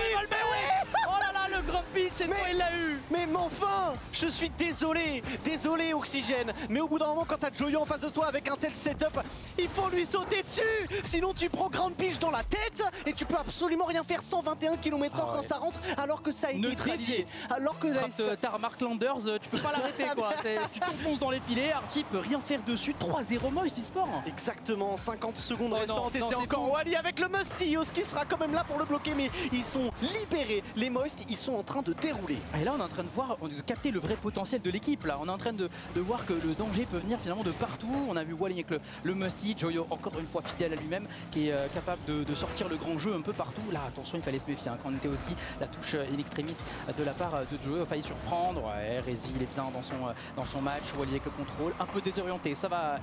Oh là là, le grand pitch, cette fois il l'a eu.
Mais enfin, je suis désolé Oxygène. Mais au bout d'un moment, quand t'as Joyo en face de toi avec un tel setup, il faut lui sauter dessus. Sinon tu prends grand pitch dans la tête et tu peux absolument rien faire. 121 km/h quand ça rentre alors que ça a été dévié. Alors que
t'as remarqué Landers, tu peux pas l'arrêter quoi. Tu t'enfonces dans les filets, Archie peut rien faire dessus. 3-0 Moist Esports.
Exactement, 50 secondes restantes et c'est encore Wally avec le Musty. Oski sera quand même là pour le bloquer, mais ils sont libérés. Les Moist, ils sont en train de dérouler.
Et là on est en train de voir, de capter le vrai potentiel de l'équipe là. On est en train de voir que le danger peut venir finalement de partout. On a vu Wally avec le Musty, Joyo encore une fois fidèle à lui-même, qui est capable de sortir le grand jeu un peu partout. Là attention, il fallait se méfier hein. Quand on était au ski, la touche in extremis de la part de Joyo a failli surprendre. Ouais, Rezi il est bien dans son match, Wally avec le contrôle, un peu désorienté, ça va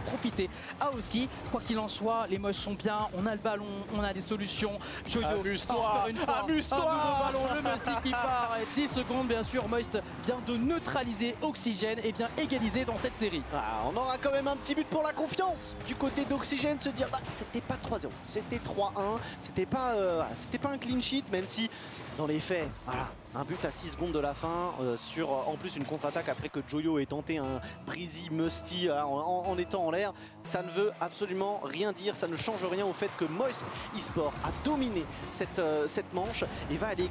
profiter à Oski. Quoi qu'il en soit, les Moist sont bien, on a le ballon, on a des solutions. Joyo, encore une fois,
amuse-toi.
un nouveau ballon, le Musty qui part, 10 secondes bien sûr, Moist vient de neutraliser Oxygène et vient égaliser dans cette série.
Ah, on aura quand même un petit but pour la confiance du côté d'Oxygène, se dire bah, c'était pas 3-0, c'était 3-1, c'était pas un clean sheet, même si dans les faits, voilà, un but à 6 secondes de la fin sur en plus une contre-attaque après que Joyo ait tenté un Breezy Musty en étant en l'air, ça ne veut absolument rien dire, ça ne change rien au fait que Moist eSport a dominé cette manche et va aller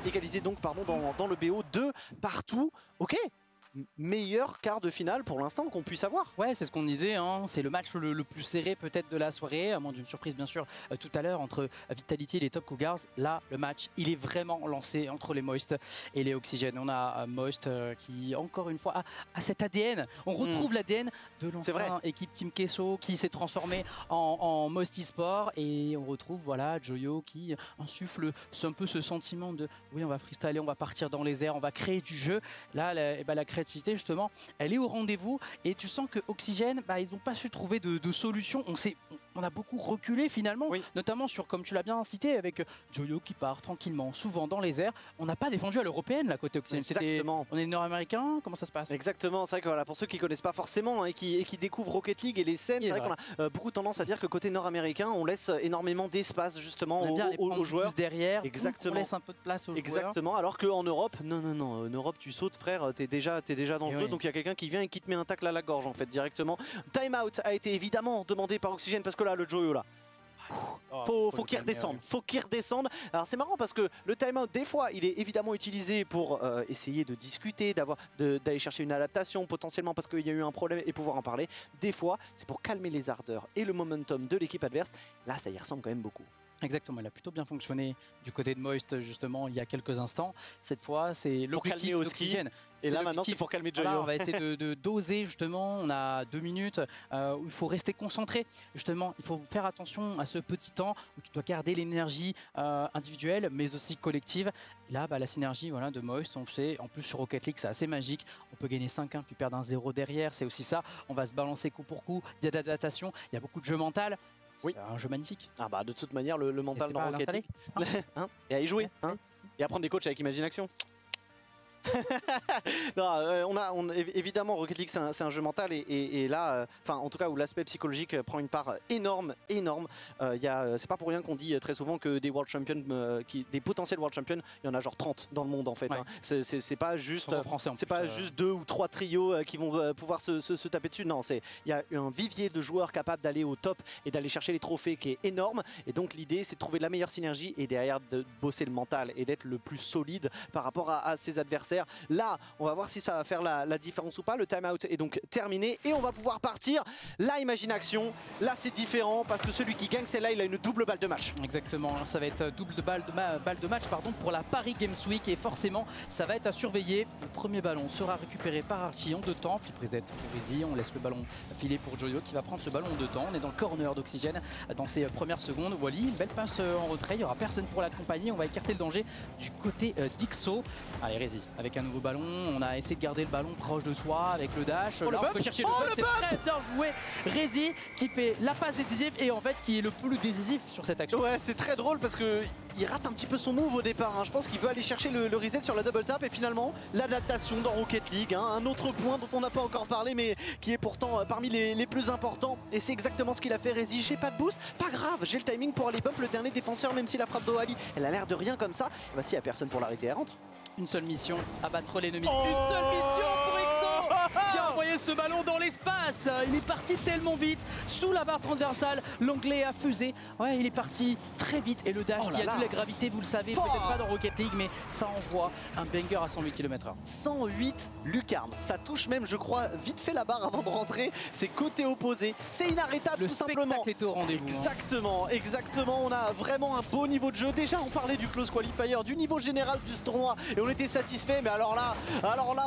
égaliser donc dans le BO 2 partout. Ok, meilleur quart de finale pour l'instant qu'on puisse avoir.
Ouais, c'est ce qu'on disait, hein. C'est le match le plus serré peut-être de la soirée, à moins d'une surprise bien sûr tout à l'heure entre Vitality et les Top Cougars. Là, le match, il est vraiment lancé entre les Moist et les Oxygène. On a Moist qui, encore une fois, a cet ADN. On retrouve l'ADN de l'ancienne équipe Team Kesso qui s'est transformée en Moist eSport. Et on retrouve voilà, Joyo qui insuffle un peu ce sentiment de oui, on va freestyler, on va partir dans les airs, on va créer du jeu. Là, la créativité justement, elle est au rendez-vous et tu sens que Oxygène, ils n'ont pas su trouver de solution. On a beaucoup reculé finalement, notamment sur, comme tu l'as bien cité, avec Joyo qui part tranquillement, souvent dans les airs. On n'a pas défendu à l'européenne là côté Oxygène.
Exactement.
On est nord-américain, comment ça se passe?
Exactement, c'est vrai que voilà, pour ceux qui ne connaissent pas forcément et qui découvrent Rocket League et les scènes, c'est vrai qu'on a beaucoup tendance à dire que côté nord-américain, on laisse énormément d'espace justement aux joueurs.
Derrière,
exactement.
On laisse un peu de place aux joueurs.
Exactement, alors qu'en Europe, non, en Europe tu sautes frère, t'es déjà dangereux, donc il y a quelqu'un qui vient et qui te met un tacle à la gorge en fait directement. Time out a été évidemment demandé par Oxygène parce que là le Joyo là, faut qu'il redescende, Alors c'est marrant parce que le timeout des fois il est évidemment utilisé pour essayer de discuter, d'aller chercher une adaptation potentiellement parce qu'il y a eu un problème et pouvoir en parler. Des fois c'est pour calmer les ardeurs et le momentum de l'équipe adverse. Là ça y ressemble quand même beaucoup.
Exactement, il a plutôt bien fonctionné du côté de Moist justement il y a quelques instants. Cette fois c'est l'objectif d'Oxygène.
Et là maintenant c'est pour calmer Joyo.
Voilà, on va essayer de doser justement, on a 2 minutes où il faut rester concentré. Justement, il faut faire attention à ce petit temps où tu dois garder l'énergie individuelle mais aussi collective. Et là la synergie voilà, de Moist, on sait, en plus sur Rocket League c'est assez magique. On peut gagner 5-1 puis perdre un 0 derrière, c'est aussi ça. On va se balancer coup pour coup, il y a d'adaptation, il y a beaucoup de jeu mental. Oui, un jeu magnifique.
Ah bah de toute manière le mental dans Rocket League. Hein, et à y jouer, hein, et à prendre des coachs avec Imagination. Non, évidemment Rocket League c'est un jeu mental et là, en tout cas où l'aspect psychologique prend une part énorme. C'est pas pour rien qu'on dit très souvent que des World Champions, des potentiels World Champions, il y en a genre 30 dans le monde en fait. Hein. C'est pas juste, juste 2 ou 3 trios qui vont pouvoir se taper dessus. Non, il y a un vivier de joueurs capables d'aller au top et d'aller chercher les trophées qui est énorme. Et donc l'idée c'est de trouver la meilleure synergie et derrière de bosser le mental et d'être le plus solide par rapport à ses adversaires. Là, on va voir si ça va faire la différence ou pas. Le timeout est donc terminé et on va pouvoir partir. La Imagination, là c'est différent parce que celui qui gagne celle-là, il a une double balle de match.
Exactement, ça va être double balle de match pour la Paris Games Week et forcément ça va être à surveiller. Le premier ballon sera récupéré par Archie en 2 temps. Flip reset pour Rizzy, on laisse le ballon filer pour Joyo qui va prendre ce ballon en 2 temps. On est dans le corner d'Oxygène dans ses premières secondes. Wally, une belle passe en retrait, il n'y aura personne pour l'accompagner. On va écarter le danger du côté d'Ixo. Allez Rizzy avec un nouveau ballon, on a essayé de garder le ballon proche de soi avec le dash. Là on peut chercher le ballon, c'est très bien joué. Rizzy qui fait la passe décisive et en fait qui est le plus décisif sur cette action.
Ouais, c'est très drôle parce que il rate un petit peu son move au départ. Hein. Je pense qu'il veut aller chercher le reset sur la double tap et finalement l'adaptation dans Rocket League. Hein. Un autre point dont on n'a pas encore parlé mais qui est pourtant parmi les plus importants. Et c'est exactement ce qu'il a fait Rizzy. J'ai pas de boost, pas grave, j'ai le timing pour aller bump le dernier défenseur même si la frappe d'Oali elle a l'air de rien comme ça. Bah si, il n'y a personne pour l'arrêter, elle rentre.
Une seule mission, abattre l'ennemi. Une seule mission pour Exo. qui a envoyé ce ballon dans l'espace. Il est parti tellement vite, sous la barre transversale, l'anglais a fusé. Ouais, il est parti très vite et le dash qui a la gravité, vous le savez, peut-être pas dans Rocket League, mais ça envoie un banger à 108 km/h.
108 lucarnes, ça touche même, je crois, vite fait la barre avant de rentrer. C'est côté opposé, c'est inarrêtable tout simplement.
Le spectacle est au rendez-vous.
Exactement, exactement. On a vraiment un beau niveau de jeu. Déjà, on parlait du close qualifier, du niveau général du tournoi, et on était satisfait. Mais alors là,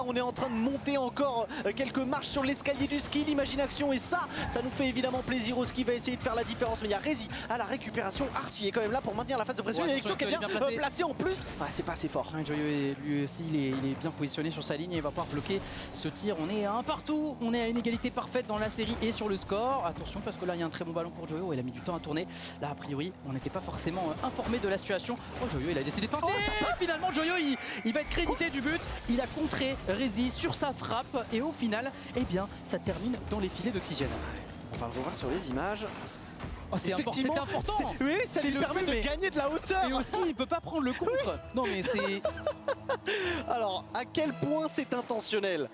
on est en train de monter encore quelques marches sur l'escalier du ski, l'imagination, et ça nous fait évidemment plaisir. Au ski va essayer de faire la différence, mais il y a Rezi à la récupération. Archie est quand même là pour maintenir la phase de pression. Il y a Exo qui est bien placé en plus. Ah, c'est pas assez fort.
Joyo, lui aussi, il est bien positionné sur sa ligne et il va pouvoir bloquer ce tir. On est à un partout, on est à une égalité parfaite dans la série et sur le score. Attention parce que là, il y a un très bon ballon pour Joyo. Il a mis du temps à tourner. Là, a priori, on n'était pas forcément informé de la situation. Oh, Joyo, il a décidé de tenter. Finalement, Joyo, il va être crédité du but. Il a contré Rezi sur sa frappe et au final, eh bien, ça termine dans les filets d'oxygène.
On va le revoir sur les images.
Oh, c'est important.
Oui, ça lui permet de gagner de la hauteur.
Et aussi, il ne peut pas prendre le contre. Non, mais c'est...
Alors, à quel point c'est intentionnel?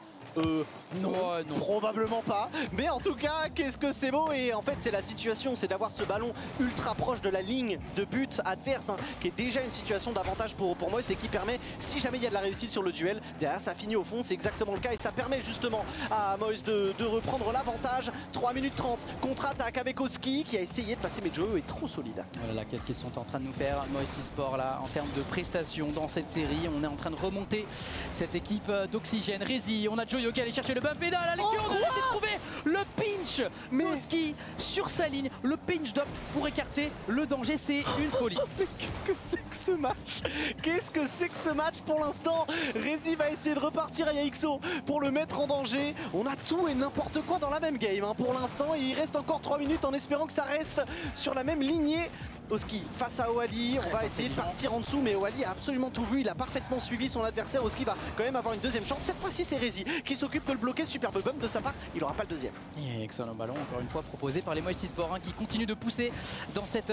Non, probablement pas. Mais en tout cas, qu'est-ce que c'est beau. Et en fait, c'est la situation, c'est d'avoir ce ballon ultra proche de la ligne de but adverse, hein, qui est déjà une situation d'avantage pour Moist et qui permet, si jamais il y a de la réussite sur le duel, derrière ça finit au fond, c'est exactement le cas. Et ça permet justement à Moist de reprendre l'avantage. 3 minutes 30, contre-attaque avec Oski qui a essayé de passer, mais Joyo est trop solide.
Voilà, qu'est-ce qu'ils sont en train de nous faire, Moist eSport, là, en termes de prestations dans cette série. On est en train de remonter cette équipe d'Oxygène. Rezi, on a Joyo qui allait chercher le bump pédale à l'équipe, on a trouvé le pinch Moski sur sa ligne, le pinch d'op pour écarter le danger, c'est une folie.
Mais qu'est-ce que c'est que ce match? Qu'est-ce que c'est que ce match pour l'instant? Rezi va essayer de repartir à Yaxo pour le mettre en danger. On a tout et n'importe quoi dans la même game hein, pour l'instant, et il reste encore 3 minutes en espérant que ça reste sur la même lignée. Oski face à Oali, on va essayer de partir en dessous, mais Oali a absolument tout vu, il a parfaitement suivi son adversaire. Oski va quand même avoir une deuxième chance. Cette fois-ci, c'est Rezi qui s'occupe de le bloquer. Superbe bump de sa part, il n'aura pas le deuxième.
Et excellent ballon, encore une fois proposé par les Moist eSport, hein, qui continue de pousser dans cette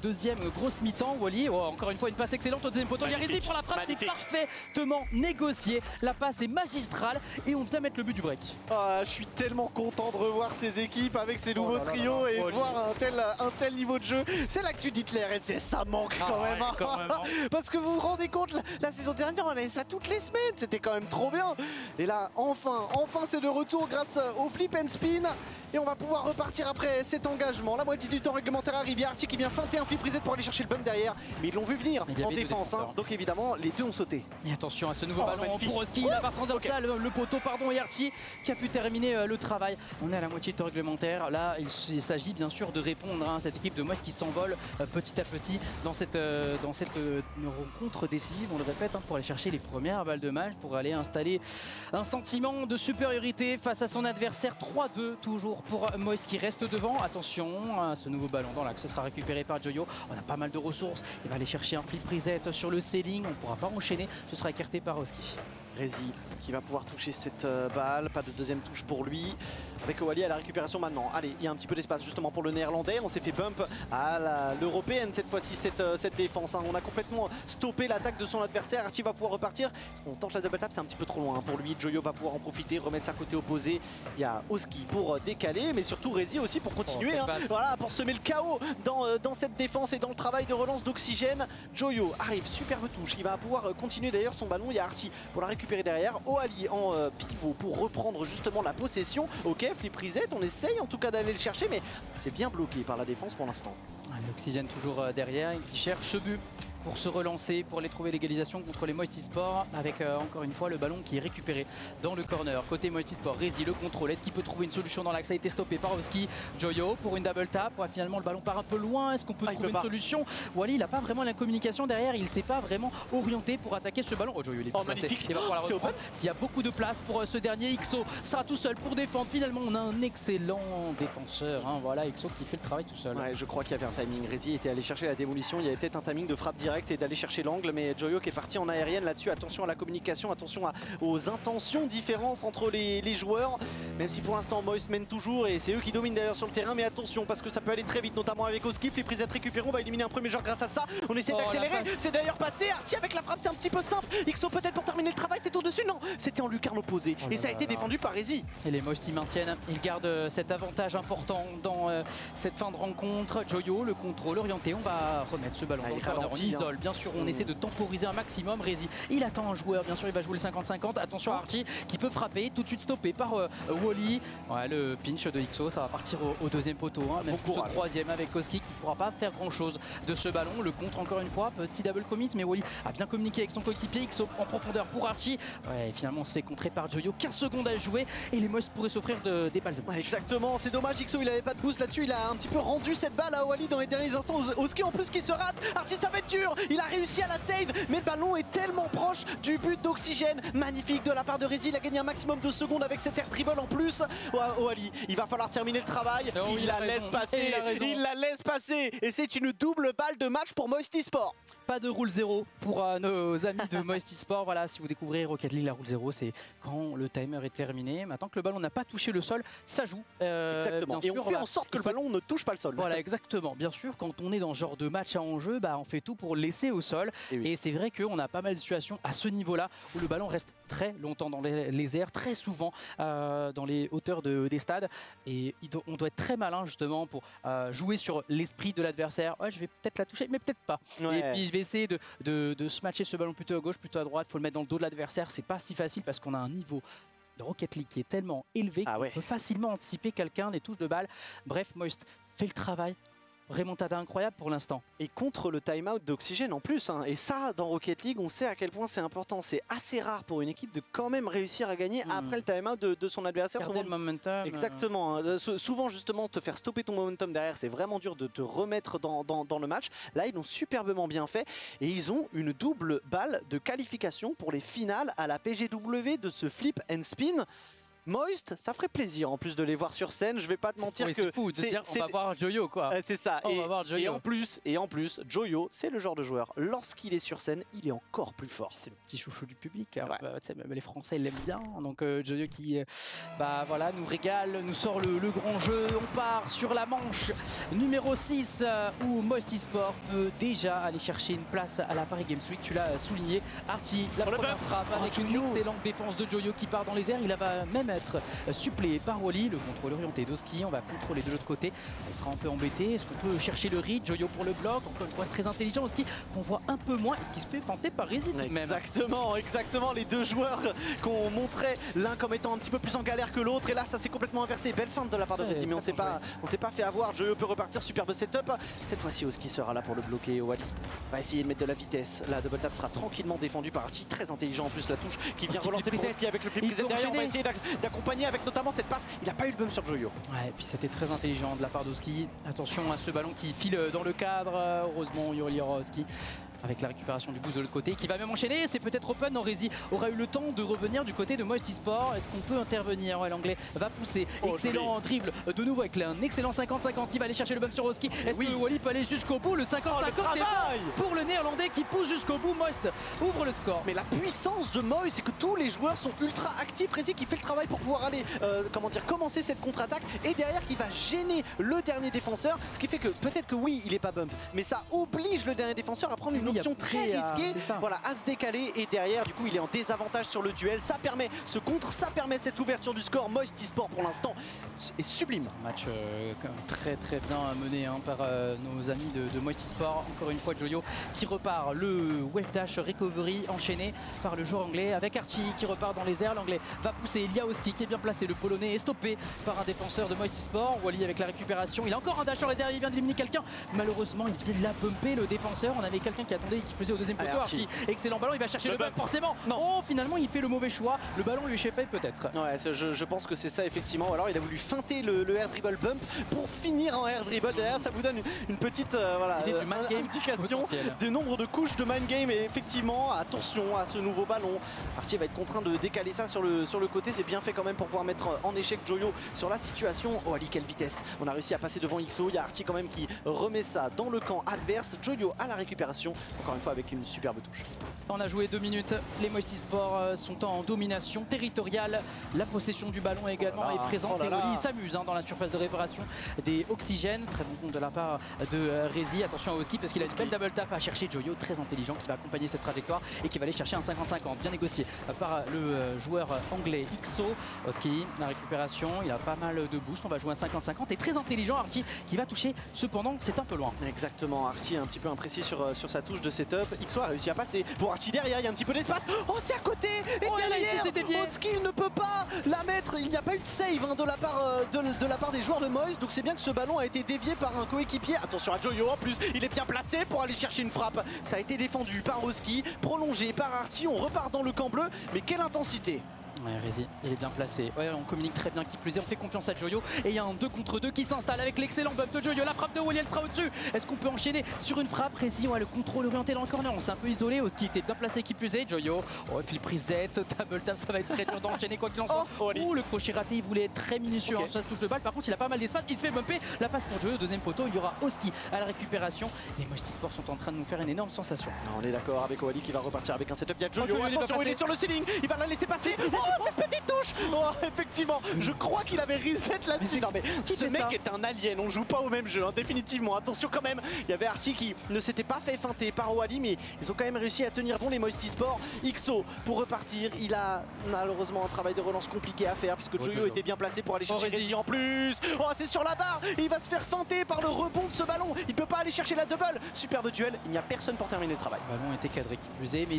deuxième grosse mi-temps. Wally, encore une fois, une passe excellente au deuxième poteau. Il y a Rezi pour la frappe, c'est parfaitement négocié. La passe est magistrale et on vient mettre le but du break.
Ah, je suis tellement content de revoir ces équipes avec ces nouveaux trios et voir un tel niveau de jeu. C'est là que tu dis Hitler, et ça manque quand même. Parce que vous vous rendez compte, la saison dernière, on avait ça toutes les semaines. C'était quand même trop bien. Et là, enfin, c'est de retour grâce au flip and spin. Et on va pouvoir repartir après cet engagement. La moitié du temps réglementaire arrive. Il y a Archie qui vient feinter un flip reset pour aller chercher le bump derrière. Mais ils l'ont vu venir en défense. Hein. Donc évidemment, les deux ont sauté.
Et attention à ce nouveau ballon pour Oski. La barre transversale, le poteau, pardon, et Archie qui a pu terminer le travail. On est à la moitié du temps réglementaire. Là, il s'agit bien sûr de répondre à cette équipe de Moist qui s'envole petit à petit dans cette rencontre décisive, on le répète, hein, pour aller chercher les premières balles de match, pour aller installer un sentiment de supériorité face à son adversaire. 3-2 toujours pour Moist qui reste devant. Attention à ce nouveau ballon dans l'axe, ce sera récupéré par Joyo. On a pas mal de ressources, il va aller chercher un flip reset sur le ceiling, on ne pourra pas enchaîner, ce sera écarté par Oski.
Rezi qui va pouvoir toucher cette balle, pas de deuxième touche pour lui. Avec Oali à la récupération maintenant. Allez, il y a un petit peu d'espace justement pour le néerlandais. On s'est fait bump à l'européenne cette fois-ci, cette défense. Hein. On a complètement stoppé l'attaque de son adversaire. Archie va pouvoir repartir. On tente la double tap, c'est un petit peu trop loin pour lui. Joyo va pouvoir en profiter, remettre sa côté opposé. Il y a Oski pour décaler, mais surtout Rezi aussi pour continuer. Hein. Voilà, pour semer le chaos dans cette défense et dans le travail de relance d'Oxygène. Joyo arrive, superbe touche. Il va pouvoir continuer d'ailleurs son ballon. Il y a Archie pour la récupérer derrière. Oali en pivot pour reprendre justement la possession. Ok, flip reset, on essaye en tout cas d'aller le chercher, mais c'est bien bloqué par la défense pour l'instant.
L'Oxygène toujours derrière et qui cherche ce but pour se relancer, pour aller trouver l'égalisation contre les Moist eSport, avec encore une fois le ballon qui est récupéré dans le corner. Côté Moist eSport, Rezi le contrôle. Est-ce qu'il peut trouver une solution dans l'axe? Ça a été stoppé par Oski. Joyo pour une double tap. Ouais, finalement le ballon part un peu loin. Est-ce qu'on peut trouver une solution? Wally, il n'a pas vraiment la communication derrière. Il ne s'est pas vraiment orienté pour attaquer ce ballon. Oh, Joyo, il est
magnifique.
Il va pouvoir la reprendre. S'il y a beaucoup de place pour ce dernier, Ixo sera tout seul pour défendre. Finalement, on a un excellent défenseur. Hein. Voilà, Ixo qui fait le travail tout seul.
Ouais, je crois qu'il y avait un timing. Rezi était allé chercher la démolition. Il y avait peut-être un timing de frappe directe direct et d'aller chercher l'angle, mais Joyo qui est parti en aérienne là-dessus. Attention à la communication, attention aux intentions différentes entre les joueurs, même si pour l'instant Moist mène toujours et c'est eux qui dominent d'ailleurs sur le terrain, mais attention parce que ça peut aller très vite, notamment avec Oskif. Les prises à récupérer, on va éliminer un premier joueur grâce à ça. On essaie d'accélérer, c'est d'ailleurs passé. Archie avec la frappe, c'est un petit peu simple. XO peut-être pour terminer le travail, c'est au-dessus, non, c'était en lucarne opposée et ça a été défendu par Easy.
Et les Moist ils maintiennent, ils gardent cet avantage important dans cette fin de rencontre. Joyo, le contrôle orienté, on va remettre ce ballon dans le corner, on isole, bien sûr, on essaie de temporiser un maximum. Rezi, il attend un joueur, bien sûr, il va jouer le 50-50. Attention à Archie qui peut frapper, tout de suite stoppé par Wally. Ouais, le pinch de XO, ça va partir au deuxième poteau, hein, même ce troisième avec Koski qui ne pourra pas faire grand chose de ce ballon. Le contre encore une fois, petit double commit, mais Wally a bien communiqué avec son coéquipier. XO en profondeur pour Archie. Ouais, finalement on se fait contrer par Joyo, 15 secondes à jouer et les Moist pourraient s'offrir des balles de match.
Ouais, exactement, c'est dommage, XO il avait pas de boost là-dessus, il a un petit peu rendu cette balle à Wally dans les derniers instants. Oski en plus qui se rate, Archie ça va être dur, il a réussi à la save, mais le ballon est tellement proche du but d'Oxygène. Magnifique de la part de Rezi, il a gagné un maximum de secondes avec cet air dribble en plus. Wally, il va falloir terminer le travail, il la laisse passer, il la laisse passer et c'est une double balle de match pour Moist Esports.
Pas de rule 0 pour nos amis de Moist Esports. Voilà, si vous découvrez Rocket League, la rule 0, c'est quand le timer est terminé. Maintenant que le ballon n'a pas touché le sol, ça joue.
Exactement. Et on fait en sorte que le ballon ne touche pas le sol.
Voilà, exactement. Bien sûr, quand on est dans ce genre de match à enjeu, bah, on fait tout pour laisser au sol. Et c'est vrai qu'on a pas mal de situations à ce niveau-là où le ballon reste très longtemps dans les airs, très souvent dans les hauteurs des stades. Et on doit être très malin justement pour jouer sur l'esprit de l'adversaire. Ouais, je vais peut-être la toucher, mais peut-être pas. Ouais. Et puis je vais essayer de se matcher ce ballon plutôt à gauche, plutôt à droite. Il faut le mettre dans le dos de l'adversaire. C'est pas si facile parce qu'on a un niveau de Rocket League qui est tellement élevé qu'on peut facilement anticiper quelqu'un, des touches de balle. Bref, Moist fait le travail. Remontada incroyable pour l'instant.
Et contre le time-out d'Oxygène en plus. Hein. Et ça, dans Rocket League, on sait à quel point c'est important. C'est assez rare pour une équipe de quand même réussir à gagner après le time-out de son adversaire.
Garder le momentum.
Exactement. Souvent, justement, te faire stopper ton momentum derrière, c'est vraiment dur de te remettre dans le match. Là, ils l'ont superbement bien fait. Et ils ont une double balle de qualification pour les finales à la PGW de ce flip and spin. Moist, ça ferait plaisir en plus de les voir sur scène. Je vais pas te mentir que
c'est fou de dire on va voir Joyo quoi.
C'est ça.
On va voir Joyo.
Et en plus, Joyo, c'est le genre de joueur. Lorsqu'il est sur scène, il est encore plus fort.
C'est le petit chouchou du public. Hein. Ouais. Même les Français ils l'aiment bien. Donc Joyo qui, voilà, nous régale, nous sort le grand jeu. On part sur la manche numéro 6 où Moist Esports peut déjà aller chercher une place à la Paris Games Week. Tu l'as souligné. Artie, la première frappe avec une excellente défense de Joyo qui part dans les airs. Il va même être suppléé par Wally, le contrôle orienté d'Oski. On va contrôler de l'autre côté. Il sera un peu embêté. Est-ce qu'on peut chercher le read? Joyo pour le bloc. Encore une fois, très intelligent Oski qu'on voit un peu moins et qui se fait tenter par Rezi.
Exactement, exactement. Les deux joueurs qu'on montrait l'un comme étant un petit peu plus en galère que l'autre. Et là, ça s'est complètement inversé. Belle feinte de la part de Rezi, mais on s'est pas fait avoir. Joyo peut repartir. Superbe setup. Cette fois-ci, Oski sera là pour le bloquer. Wally va essayer de mettre de la vitesse. La double tap sera tranquillement défendue par Archie. Très intelligent en plus la touche qui vient relancer pour Oski avec le flip reset derrière. On va essayer d'accompagner avec notamment cette passe. Il n'a pas eu le bump sur Joyo.
Ouais, et puis c'était très intelligent de la part d'Oski. Attention à ce ballon qui file dans le cadre. Heureusement, Yoli Oski avec la récupération du boost de l'autre côté qui va même enchaîner. C'est peut-être open. Non, Rezi aura eu le temps de revenir du côté de Moist Esports. Est-ce qu'on peut intervenir? Ouais, l'anglais va pousser. Excellent dribble de nouveau avec un excellent 50-50. Il va aller chercher le bump sur Oski. Est-ce que Wally peut aller jusqu'au bout? Le 50-50 pour le néerlandais qui pousse jusqu'au bout. Moist ouvre le score.
Mais la puissance de Moist, c'est que tous les joueurs sont ultra actifs. Rezi qui fait le travail pour pouvoir aller commencer cette contre-attaque et derrière qui va gêner le dernier défenseur. Ce qui fait que peut-être que oui, il est pas bump, mais ça oblige le dernier défenseur à prendre une option très risquée, voilà, à se décaler et derrière du coup il est en désavantage sur le duel. Ça permet ce contre, ça permet cette ouverture du score. Moist Esports pour l'instant est sublime.
Un match très bien mené par nos amis de Moist Esports. Encore une fois Joyo qui repart le wave dash recovery enchaîné par le joueur anglais avec Archie qui repart dans les airs. L'anglais va pousser Liaoski qui est bien placé. Le polonais est stoppé par un défenseur de Moist Esports. Wally avec la récupération. Il a encore un dash en réserve. Il vient d'éliminer quelqu'un. Malheureusement il vient de la bumper le défenseur. On avait quelqu'un qui attendait et qui faisait au deuxième poteau. Archie, excellent ballon. Il va chercher le bump forcément. Non. Oh, finalement il fait le mauvais choix. Le ballon lui échappait peut-être.
Ouais, je pense que c'est ça effectivement. Alors il a voulu feinter le air dribble bump pour finir en air dribble. Derrière ça vous donne une petite indication du nombre de couches de mind game. Et effectivement attention à ce nouveau ballon. Archie va être contraint de décaler ça sur le côté. C'est bien fait quand même pour pouvoir mettre en échec Joyo sur la situation. Oh Ali, quelle vitesse. On a réussi à passer devant XO. Il y a Archie quand même qui remet ça dans le camp adverse. Joyo à la récupération encore une fois avec une superbe touche.
On a joué 2 minutes, les Moisty Sports sont en domination territoriale, la possession du ballon également est présente et Wally s'amuse dans la surface de réparation des oxygènes, très bon compte de la part de Rezi. Attention à Oski parce qu'il a une belle double tap à chercher, Joyo très intelligent qui va accompagner cette trajectoire et qui va aller chercher un 50-50 bien négocié par le joueur anglais XO. Oski, la récupération, il a pas mal de boost, on va jouer un 50-50 et très intelligent Archie qui va toucher, cependant c'est un peu loin.
Exactement, Archie est un petit peu imprécis sur sa touche de setup. XO a réussi à passer pour Archie derrière, il y a un petit peu d'espace. Oh c'est à côté et derrière Oski ne peut pas la mettre, il n'y a pas eu de save de la part des joueurs de Moist, donc c'est bien que ce ballon a été dévié par un coéquipier. Attention à Joyo en plus, il est bien placé pour aller chercher une frappe. Ça a été défendu par Oski, prolongé par Archie, on repart dans le camp bleu, mais quelle intensité!
Ouais, Rezi, il est bien placé. Ouais, on communique très bien qui plus est. On fait confiance à Joyo. Et il y a un 2 contre 2 qui s'installe avec l'excellent bump de Joyo. La frappe de Wally, elle sera au-dessus. Est-ce qu'on peut enchaîner sur une frappe? Rezi, ouais, le contrôle orienté dans le corner. On s'est un peu isolé. Oski était bien placé qui plus est. Joyo, oh, fil reset, double tap, ça va être très dur d'enchaîner quoi qu'il en soit. Oh, le crochet raté, il voulait être très minutieux sur sa touche de balle. Par contre, il a pas mal d'espace. Il se fait bumper. La passe pour Joyo, deuxième poteau. Il y aura Oski à la récupération. Les Moisty Sports sont en train de nous faire une énorme sensation.
On est d'accord avec Wally qui va repartir avec un setup. Il y a Joyo. Attention, il est sur le ceiling. Il va la laisser passer. Oh, cette petite touche! Oh, effectivement, je crois qu'il avait reset là-dessus. Non mais ce mec est un alien, on joue pas au même jeu, définitivement. Attention quand même, il y avait Archie qui ne s'était pas fait feinter par Wally, mais ils ont quand même réussi à tenir bon les Moisty Sports. XO pour repartir, il a malheureusement un travail de relance compliqué à faire puisque Joyo était bien placé pour aller chercher Rezi en plus. Oh, c'est sur la barre, et il va se faire feinter par le rebond de ce ballon. Il peut pas aller chercher la double. Superbe duel, il n'y a personne pour terminer le travail.
Le ballon était cadré qui plus est, mais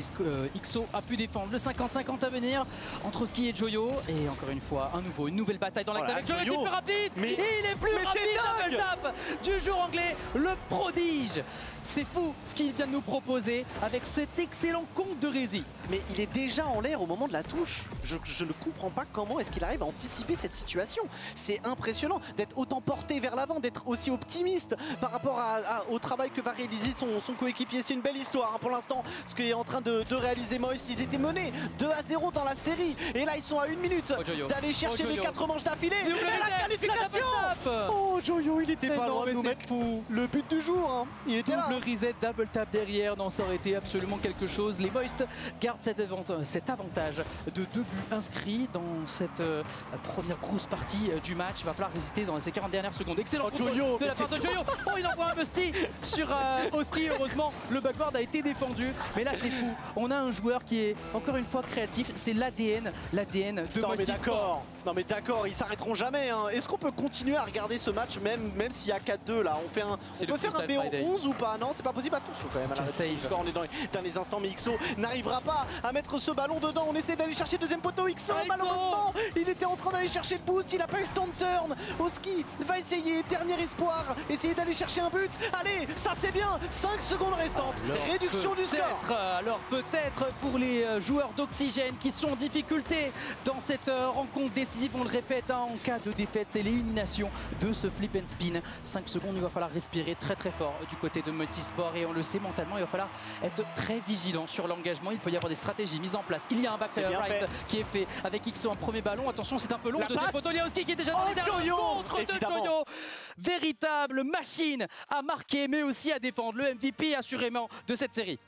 XO a pu défendre le 50-50 à venir entre Oski et Joyo. Et encore une fois, une nouvelle bataille dans l'axe avec Joyo qui est plus rapide. Mais il est plus rapide, double tap du jour anglais, le prodige. C'est fou ce qu'il vient de nous proposer avec cet excellent compte de Rezi.
Mais il est déjà en l'air au moment de la touche. Je ne comprends pas comment est-ce qu'il arrive à anticiper cette situation. C'est impressionnant d'être autant porté vers l'avant, d'être aussi optimiste par rapport au travail que va réaliser son coéquipier. C'est une belle histoire pour l'instant. Ce qu'est en train de réaliser Moist, ils étaient menés 2-0 dans la série. Et là, ils sont à 1 minute d'aller chercher les 4 manches d'affilée. Et la qualification. Oh, Joyo, il était pas loin de nous mettre le but du jour. Il était là.
Le reset, double tap derrière, non, ça aurait été absolument quelque chose. Les Moist gardent cet avantage de 2 buts inscrits dans cette première grosse partie du match. Il va falloir résister dans ces 40 dernières secondes. Excellent
Joyo
de la part de Joyo. Oh, il envoie un busty sur Oski. Heureusement, le backboard a été défendu. Mais là, c'est fou. On a un joueur qui est encore une fois créatif. C'est l'ADN de Moisty Sports.
Non mais d'accord, ils s'arrêteront jamais. Est-ce qu'on peut continuer à regarder ce match même s'il y a 4-2 là? On peut faire un BO11 ou pas? Non, c'est pas possible. Attention quand même à la score. On est dans les instants, mais XO n'arrivera pas à mettre ce ballon dedans. On essaie d'aller chercher deuxième poteau. XO, malheureusement, il était en train d'aller chercher le boost. Il n'a pas eu le temps de turn. Oski va essayer, dernier espoir, essayer d'aller chercher un but. Allez, ça c'est bien. 5 secondes restantes. Réduction du score.
Alors peut-être pour les joueurs d'Oxygène qui sont en difficulté dans cette rencontre décisive, on le répète, en cas de défaite, c'est l'élimination de ce flip and spin. 5 secondes, il va falloir respirer très très fort du côté de Moisty Sports et on le sait mentalement, il va falloir être très vigilant sur l'engagement. Il peut y avoir des stratégies mises en place. Il y a un back right qui est fait avec XO en premier ballon. Attention, c'est un peu long. Deuxième poteau, Oski qui est déjà dans les derniers contre de Joyo. Véritable machine à marquer mais aussi à défendre. Le MVP assurément de cette série.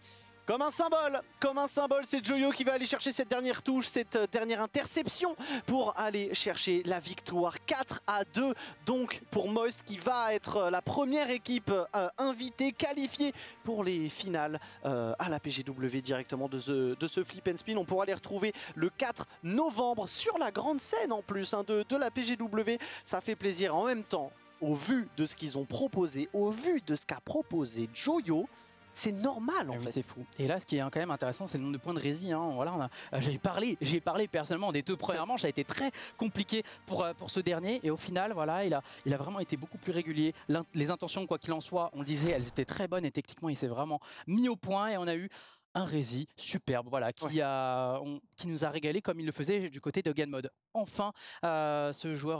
Comme un symbole, c'est Joyo qui va aller chercher cette dernière touche, cette dernière interception pour aller chercher la victoire 4-2. Donc pour Moist qui va être la première équipe invitée, qualifiée pour les finales à la PGW directement de ce flip and spin. On pourra les retrouver le 4 novembre sur la grande scène en plus de la PGW. Ça fait plaisir en même temps, au vu de ce qu'ils ont proposé, au vu de ce qu'a proposé Joyo. C'est normal en fait.
C'est fou. Et là, ce qui est quand même intéressant, c'est le nombre de points de Rezi. Voilà, j'ai parlé personnellement des 2 premières manches. Ça a été très compliqué pour ce dernier. Et au final, voilà, il a vraiment été beaucoup plus régulier. Les intentions, quoi qu'il en soit, on le disait, elles étaient très bonnes. Et techniquement, il s'est vraiment mis au point. Et on a eu un Rési superbe, voilà, qui nous a régalé comme il le faisait du côté de Ganmod. Enfin, ce joueur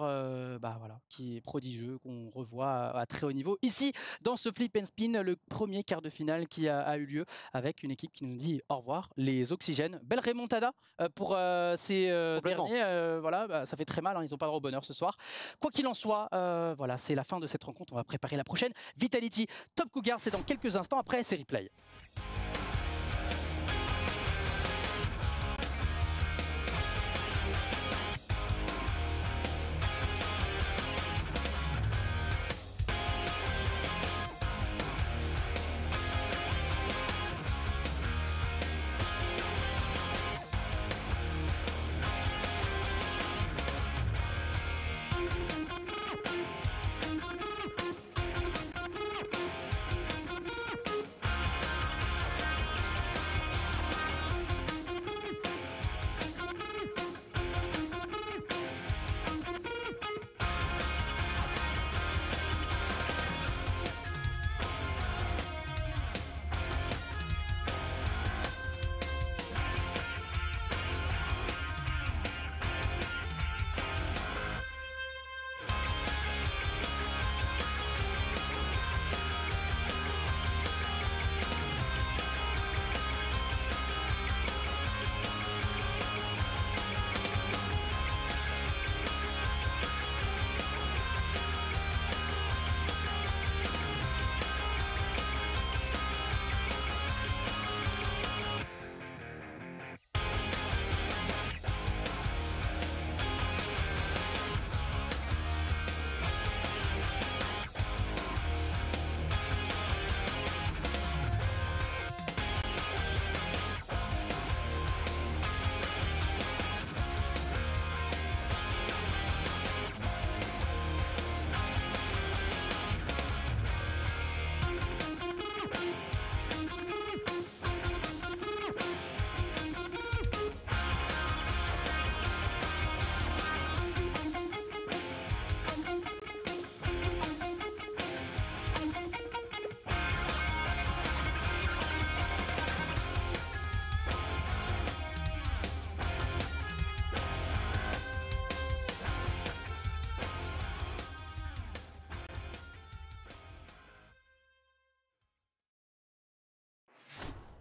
voilà, qui est prodigieux, qu'on revoit à très haut niveau. Ici, dans ce flip and spin, le premier quart de finale qui a eu lieu avec une équipe qui nous dit au revoir, les Oxygènes. Belle remontada pour ces derniers. Voilà, ça fait très mal, hein, ils n'ont pas droit au bonheur ce soir. Quoi qu'il en soit, voilà, c'est la fin de cette rencontre. On va préparer la prochaine. Vitality, Top Cougar, c'est dans quelques instants après ces replays.